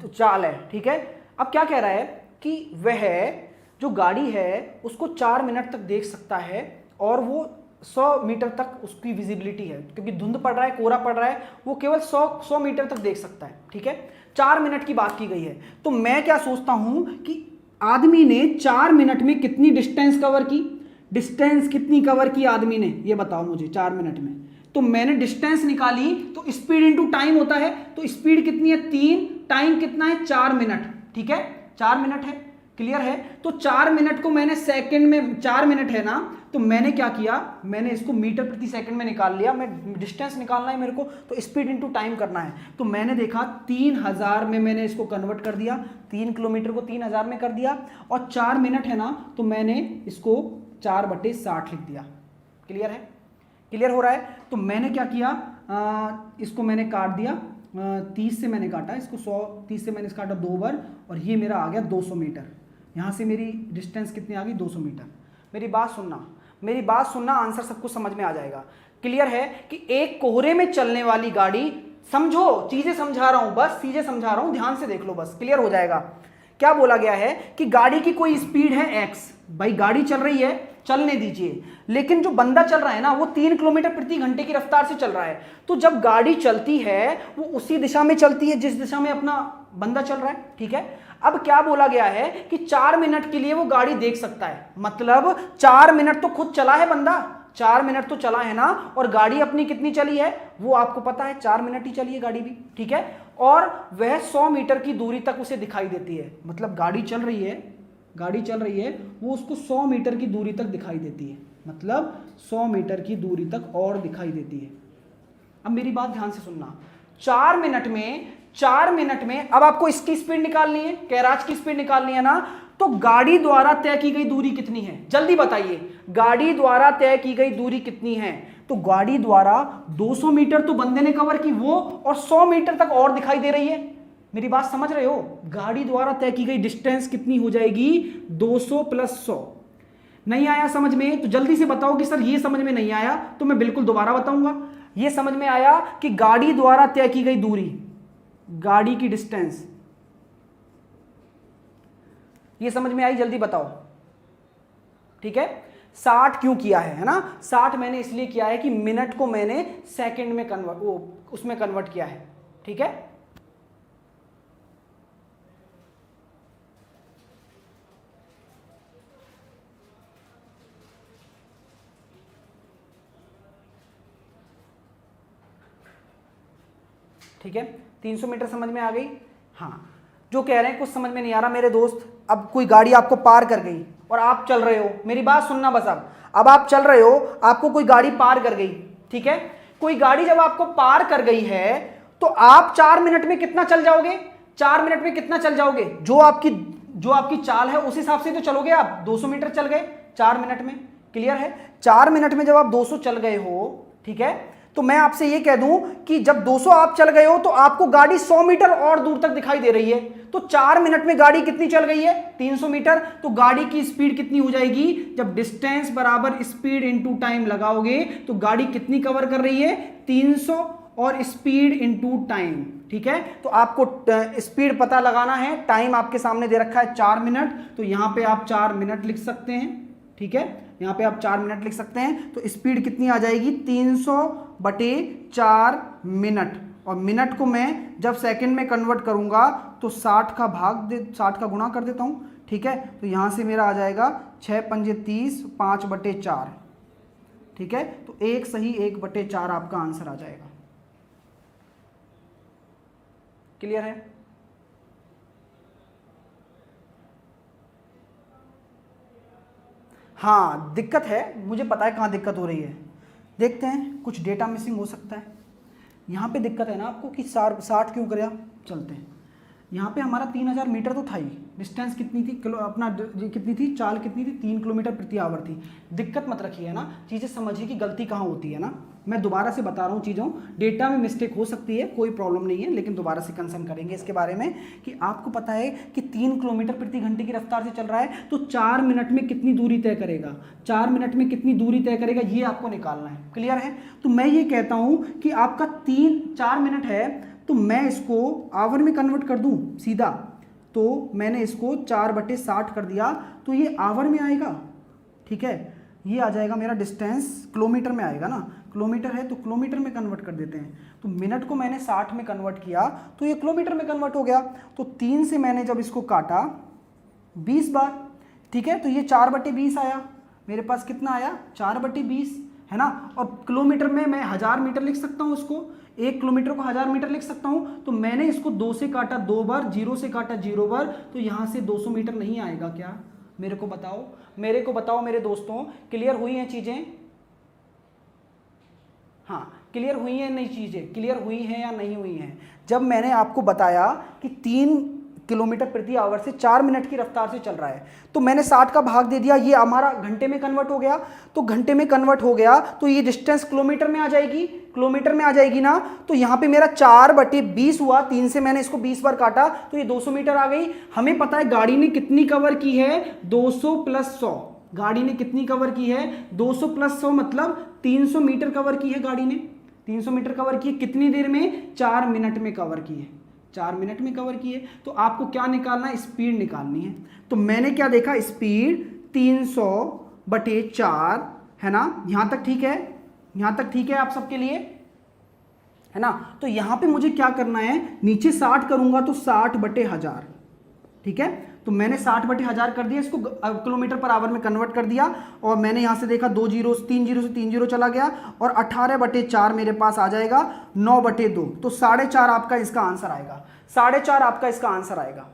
चाल है, ठीक है। अब क्या कह रहा है कि वह जो गाड़ी है उसको 4 मिनट तक देख सकता है और वो 100 मीटर तक उसकी विजिबिलिटी है, क्योंकि धुंध पड़ रहा है, कोहरा पड़ रहा है, वो केवल 100 मीटर तक देख सकता है। ठीक है, 4 मिनट की बात की गई है। तो मैं क्या सोचता हूं कि आदमी ने 4 मिनट में कितनी डिस्टेंस कवर की, डिस्टेंस कितनी कवर की आदमी ने, ये बताओ मुझे 4 मिनट में। तो मैंने डिस्टेंस निकाली, तो स्पीड इंटू टाइम होता है, तो स्पीड कितनी है 3, टाइम कितना है 4 मिनट। ठीक है, 4 मिनट है, क्लियर है। तो 4 मिनट को मैंने सेकंड में, 4 मिनट है ना, तो मैंने क्या किया, मैंने इसको मीटर प्रति सेकंड में निकाल लिया। मैं डिस्टेंस निकालना है मेरे को, तो स्पीड इंटू टाइम करना है। तो मैंने देखा 3000 में मैंने इसको कन्वर्ट कर दिया, 3 किलोमीटर को 3000 में कर दिया, और 4 मिनट है ना, तो मैंने इसको 4/60 लिख दिया। क्लियर है, क्लियर हो रहा है। तो मैंने क्या किया, इसको मैंने काट दिया, 30 से मैंने काटा इसको, 30 से मैंने इसका काटा 2 बार, और ये मेरा आ गया 200 मीटर। यहाँ से मेरी डिस्टेंस कितनी आ गई, 200 मीटर। मेरी बात सुनना, मेरी बात सुनना, आंसर सबको समझ में आ जाएगा। क्लियर है कि एक कोहरे में चलने वाली गाड़ी, समझो, चीजें समझा रहा हूं, बस चीजें समझा रहा हूं, ध्यान से देख लो, बस क्लियर हो जाएगा। क्या बोला गया है कि गाड़ी की कोई स्पीड है x, भाई गाड़ी चल रही है, चलने दीजिए, लेकिन जो बंदा चल रहा है ना, वो 3 किलोमीटर प्रति घंटे की रफ्तार से चल रहा है। तो जब गाड़ी चलती है वो उसी दिशा में चलती है जिस दिशा में अपना बंदा चल रहा है। ठीक है, अब क्या बोला गया है कि 4 मिनट के लिए वो गाड़ी देख सकता है, मतलब 4 मिनट तो खुद चला है बंदा, 4 मिनट तो चला है ना, और गाड़ी अपनी कितनी चली है वो आपको पता है, 4 मिनट ही चली है गाड़ी भी। ठीक है, और वह 100 मीटर की दूरी तक उसे दिखाई देती है, मतलब गाड़ी चल रही है, गाड़ी चल रही है, वो उसको 100 मीटर की दूरी तक दिखाई देती है, मतलब 100 मीटर की दूरी तक और दिखाई देती है। अब मेरी बात ध्यान से सुनना, 4 मिनट में अब आपको इसकी स्पीड निकालनी है, कैराज की स्पीड निकालनी है ना, तो गाड़ी द्वारा तय की गई दूरी कितनी है, जल्दी बताइए, गाड़ी द्वारा तय की गई दूरी कितनी है। तो गाड़ी द्वारा 200 मीटर तो बंदे ने कवर की वो, और 100 मीटर तक और दिखाई दे रही है। मेरी बात समझ रहे हो, गाड़ी द्वारा तय की गई डिस्टेंस कितनी हो जाएगी, 200 + 100। नहीं आया समझ में तो जल्दी से बताओ कि सर ये समझ में नहीं आया, तो मैं बिल्कुल दोबारा बताऊंगा। ये समझ में आया कि गाड़ी द्वारा तय की गई दूरी, गाड़ी की डिस्टेंस, ये समझ में आई, जल्दी बताओ। ठीक है, 60 क्यों किया है ना, 60 मैंने इसलिए किया है कि मिनट को मैंने सेकंड में उसमें कन्वर्ट किया है। ठीक है, ठीक है, 300 मीटर समझ में आ गई। हाँ, जो कह रहे हैं कुछ समझ में नहीं आ रहा मेरे दोस्त, अब कोई गाड़ी आपको पार कर गई और आप चल रहे हो, मेरी बात सुनना बस, अब आप चल रहे हो, आपको कोई गाड़ी पार कर गई। ठीक है, कोई गाड़ी जब आपको पार कर गई है तो आप 4 मिनट में कितना चल जाओगे, 4 मिनट में कितना चल जाओगे, जो आपकी चाल है उस हिसाब से तो चलोगे आप। 200 मीटर चल गए 4 मिनट में, क्लियर है। 4 मिनट में जब आप 200 चल गए हो, ठीक है, तो मैं आपसे ये कह दूं कि जब 200 आप चल गए हो तो आपको गाड़ी 100 मीटर और दूर तक दिखाई दे रही है। तो 4 मिनट में गाड़ी कितनी चल गई है, 300 मीटर। तो गाड़ी की स्पीड कितनी हो जाएगी, जब डिस्टेंस बराबर स्पीड इंटू टाइम लगाओगे तो गाड़ी कितनी कवर कर रही है, 300, और स्पीड इंटू टाइम। ठीक है, तो आपको स्पीड पता लगाना है, टाइम आपके सामने दे रखा है 4 मिनट, तो यहां पे आप 4 मिनट लिख सकते हैं। ठीक है, यहां पे आप 4 मिनट लिख सकते हैं। तो स्पीड कितनी आ जाएगी, 300/4 मिनट, और मिनट को मैं जब सेकंड में कन्वर्ट करूंगा तो 60 का गुणा कर देता हूं। ठीक है, तो यहां से मेरा आ जाएगा 6 पंजे 30, 5/4। ठीक है, तो 1 सही 1/4 आपका आंसर आ जाएगा। क्लियर है। हाँ, दिक्कत है, मुझे पता है कहाँ दिक्कत हो रही है। देखते हैं, कुछ डेटा मिसिंग हो सकता है। यहाँ पे दिक्कत है ना आपको कि 60 क्यों कराया, चलते हैं। यहाँ पे हमारा 3000 मीटर तो था ही, डिस्टेंस कितनी थी, कितनी थी, चाल कितनी थी, 3 किलोमीटर प्रति आवर थी। दिक्कत मत रखिए, है ना, चीज़ें समझिए कि गलती कहाँ होती है ना। मैं दोबारा से बता रहा हूँ चीज़ों, डेटा में मिस्टेक हो सकती है, कोई प्रॉब्लम नहीं है, लेकिन दोबारा से कंसर्न करेंगे इसके बारे में कि आपको पता है कि 3 किलोमीटर प्रति घंटे की रफ्तार से चल रहा है, तो 4 मिनट में कितनी दूरी तय करेगा, 4 मिनट में कितनी दूरी तय करेगा, ये आपको निकालना है। क्लियर है। तो मैं ये कहता हूँ कि आपका 4 मिनट है, तो मैं इसको आवर में कन्वर्ट कर दूं सीधा, तो मैंने इसको 4/60 कर दिया, तो ये आवर में आएगा। ठीक है, ये आ जाएगा मेरा डिस्टेंस, किलोमीटर में आएगा ना, किलोमीटर है तो किलोमीटर में कन्वर्ट कर देते हैं। तो मिनट को मैंने 60 में कन्वर्ट किया तो ये किलोमीटर में कन्वर्ट हो गया। तो 3 से मैंने जब इसको काटा 20 बार, ठीक है, तो ये 4/20 आया मेरे पास। कितना आया? 4/20, है ना। और किलोमीटर में मैं 1000 मीटर लिख सकता हूँ इसको, 1 किलोमीटर को 1000 मीटर लिख सकता हूँ। तो मैंने इसको 2 से काटा 2 बार, 0 से काटा 0 बार, तो यहाँ से 200 मीटर नहीं आएगा क्या? मेरे को बताओ, मेरे को बताओ मेरे दोस्तों, क्लियर हुई हैं चीज़ें? हाँ, क्लियर हुई हैं नहीं चीज़ें? क्लियर हुई हैं या नहीं हुई हैं? जब मैंने आपको बताया कि 3 किलोमीटर प्रति आवर से 4 मिनट की रफ्तार से चल रहा है, तो मैंने 60 का भाग दे दिया, ये हमारा घंटे में कन्वर्ट हो गया। तो घंटे में कन्वर्ट हो गया तो ये डिस्टेंस किलोमीटर में आ जाएगी, किलोमीटर में आ जाएगी ना। तो यहाँ पे मेरा 4/20 हुआ, 3 से मैंने इसको 20 बार काटा तो ये 200 मीटर आ गई। हमें पता है गाड़ी ने कितनी कवर की है, 200 + 100। गाड़ी ने कितनी कवर की है? 200 + 100 मतलब 300 मीटर कवर की है गाड़ी ने। 300 मीटर कवर की है कितनी देर में? 4 मिनट में कवर की है, 4 मिनट में कवर की है। तो आपको क्या निकालना है? स्पीड निकालनी है। तो मैंने क्या देखा? स्पीड 300/4, है ना। यहां तक ठीक है? यहां तक ठीक है आप सबके लिए, है ना। तो यहां पे मुझे क्या करना है? नीचे 60 करूंगा तो 60/1000, ठीक है। तो मैंने 60/1000 कर दिया, इसको किलोमीटर पर आवर में कन्वर्ट कर दिया। और मैंने यहां से देखा 2 0 3 0 से 3 0 चला गया और 18/4 मेरे पास आ जाएगा 9/2। तो 4.5 आपका इसका आंसर आएगा, 4.5 आपका इसका आंसर आएगा।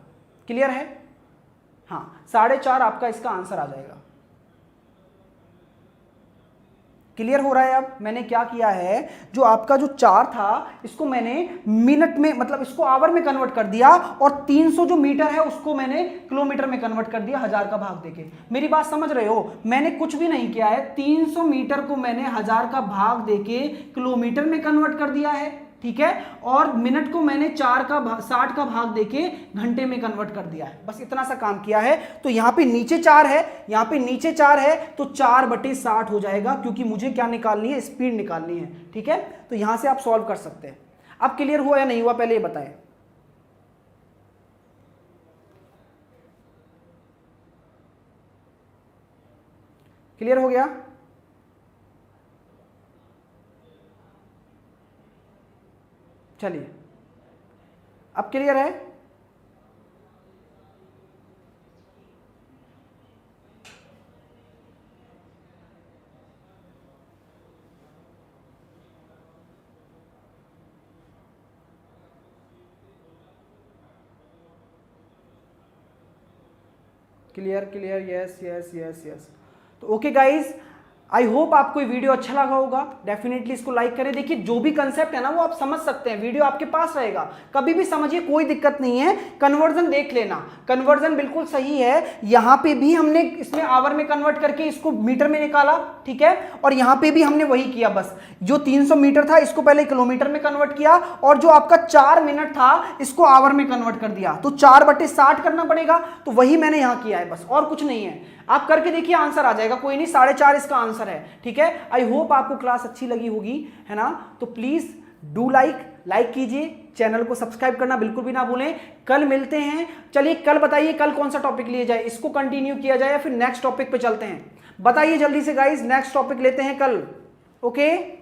क्लियर है? हाँ, 4.5 आपका इसका आंसर आ जाएगा। क्लियर हो रहा है? अब मैंने क्या किया है, जो आपका जो 4 था इसको मैंने मिनट में, मतलब इसको आवर में कन्वर्ट कर दिया, और 300 जो मीटर है उसको मैंने किलोमीटर में कन्वर्ट कर दिया 1000 का भाग देके। मेरी बात समझ रहे हो? मैंने कुछ भी नहीं किया है, 300 मीटर को मैंने 1000 का भाग देके किलोमीटर में कन्वर्ट कर दिया है, ठीक है। और मिनट को मैंने 60 का भाग देके घंटे में कन्वर्ट कर दिया है। बस इतना सा काम किया है। तो यहां पे नीचे 4 है, यहां पे नीचे 4 है, तो 4/60 हो जाएगा, क्योंकि मुझे क्या निकालनी है? स्पीड निकालनी है, ठीक है। तो यहां से आप सॉल्व कर सकते हैं। अब क्लियर हुआ या नहीं हुआ पहले ये बताएं। क्लियर हो गया? चलिए, अब क्लियर है? Clear clear, yes yes yes yes. तो ओके गाइज, आई होप आपको ये वीडियो अच्छा लगा होगा। डेफिनेटली इसको लाइक करें। देखिए जो भी कंसेप्ट है ना वो आप समझ सकते हैं, वीडियो आपके पास रहेगा, कभी भी समझिए, कोई दिक्कत नहीं है। कन्वर्जन देख लेना, कन्वर्जन बिल्कुल सही है। यहां पे भी हमने इसमें आवर में कन्वर्ट करके इसको मीटर में निकाला, ठीक है। और यहां पे भी हमने वही किया, बस जो 300 मीटर था इसको पहले किलोमीटर में कन्वर्ट किया, और जो आपका 4 मिनट था इसको आवर में कन्वर्ट कर दिया। तो 4/60 करना पड़ेगा, तो वही मैंने यहां किया है, बस और कुछ नहीं है। आप करके देखिए, आंसर आ जाएगा, कोई नहीं, 4.5 इसका आंसर है, ठीक है। आई होप आपको क्लास अच्छी लगी होगी, है ना। तो प्लीज डू लाइक कीजिए, चैनल को सब्सक्राइब करना बिल्कुल भी ना भूलें। कल मिलते हैं। चलिए कल बताइए, कल कौन सा टॉपिक लिए जाए, इसको कंटिन्यू किया जाए या फिर नेक्स्ट टॉपिक पे चलते हैं? बताइए जल्दी से गाइस, नेक्स्ट टॉपिक लेते हैं कल, ओके।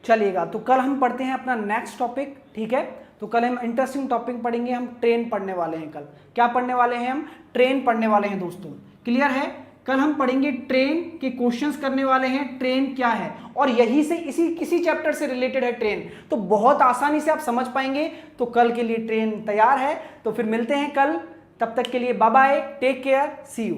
चलिएगा, तो कल हम पढ़ते हैं अपना नेक्स्ट टॉपिक, ठीक है। तो कल हम इंटरेस्टिंग टॉपिक पढ़ेंगे, हम ट्रेन पढ़ने वाले हैं। कल क्या पढ़ने वाले हैं? हम ट्रेन पढ़ने वाले हैं दोस्तों, क्लियर है। कल हम पढ़ेंगे ट्रेन के क्वेश्चंस करने वाले हैं, ट्रेन क्या है, और यही से इसी चैप्टर से रिलेटेड है ट्रेन, तो बहुत आसानी से आप समझ पाएंगे। तो कल के लिए ट्रेन तैयार है, तो फिर मिलते हैं कल, तब तक के लिए bye bye, take care, see you.